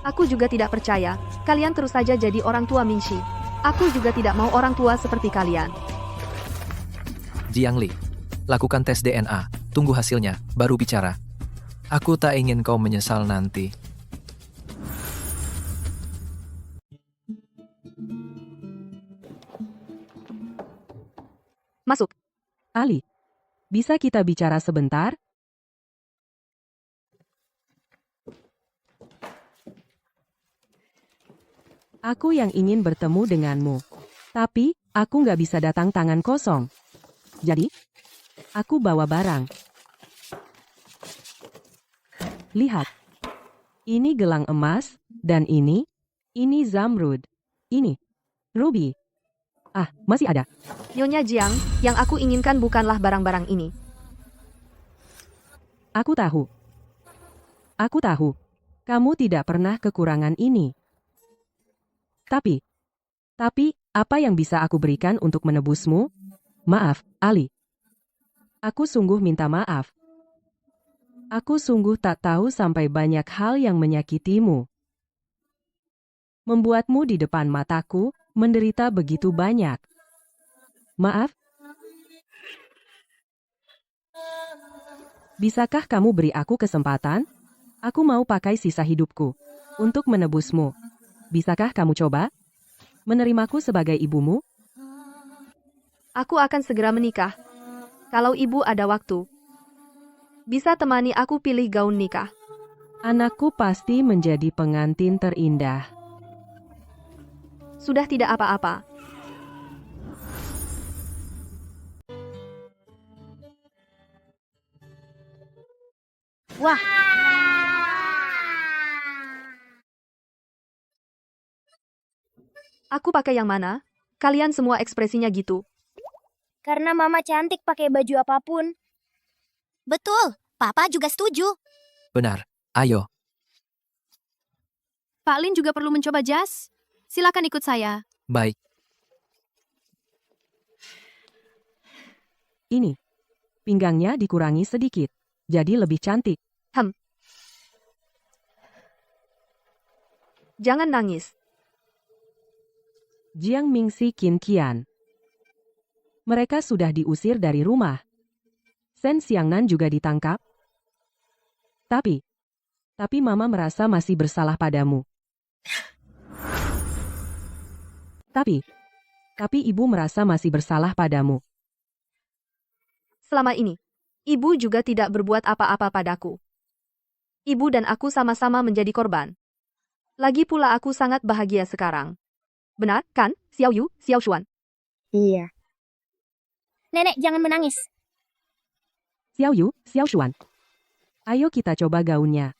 Aku juga tidak percaya. Kalian terus saja jadi orang tua Mingxi. Aku juga tidak mau orang tua seperti kalian.
Jiang Li, lakukan tes DNA. Tunggu hasilnya, baru bicara. Aku tak ingin kau menyesal nanti.
Masuk.
Ali, bisa kita bicara sebentar? Aku yang ingin bertemu denganmu. Tapi, aku nggak bisa datang tangan kosong. Jadi, aku bawa barang. Lihat. Ini gelang emas, dan ini zamrud. Ini, ruby. Ah, masih ada.
Nyonya Jiang, yang aku inginkan bukanlah barang-barang ini.
Aku tahu. Aku tahu. Kamu tidak pernah kekurangan ini. Tapi, apa yang bisa aku berikan untuk menebusmu? Maaf, Ali. Aku sungguh minta maaf. Aku sungguh tak tahu sampai banyak hal yang menyakitimu. Membuatmu di depan mataku, menderita begitu banyak. Maaf. Bisakah kamu beri aku kesempatan? Aku mau pakai sisa hidupku untuk menebusmu. Bisakah kamu coba menerimaku sebagai ibumu?
Aku akan segera menikah. Kalau ibu ada waktu, bisa temani aku pilih gaun nikah.
Anakku pasti menjadi pengantin terindah.
Sudah tidak apa-apa.
Wah,
Aku pakai yang mana? Kalian semua ekspresinya gitu.
karena mama cantik pakai baju apapun.
Betul, Papa juga setuju.
Benar, ayo.
Pak Lin juga perlu mencoba jas. Silakan ikut saya.
Baik.
Ini. Pinggangnya dikurangi sedikit. Jadi lebih cantik.
Jangan nangis.
Jiang Mingxi Qin Qian. Mereka sudah diusir dari rumah. Shen Xiangnan juga ditangkap. Tapi Mama merasa masih bersalah padamu. Tapi Ibu merasa masih bersalah padamu.
Selama ini, ibu juga tidak berbuat apa-apa padaku. Ibu dan aku sama-sama menjadi korban. Lagi pula aku sangat bahagia sekarang. Benar, kan, Xiao Yu, Xiao Xuan?
Iya. Nenek, jangan menangis.
Xiao Yu, Xiao Xuan. Ayo kita coba gaunnya.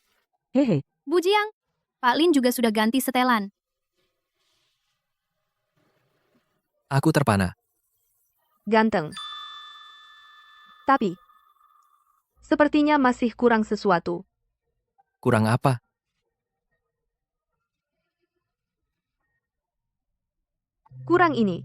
Hehe.
Bu Jiang, Pak Lin juga sudah ganti setelan.
Aku terpana.
Ganteng. Tapi, sepertinya masih kurang sesuatu.
Kurang apa?
Kurang ini.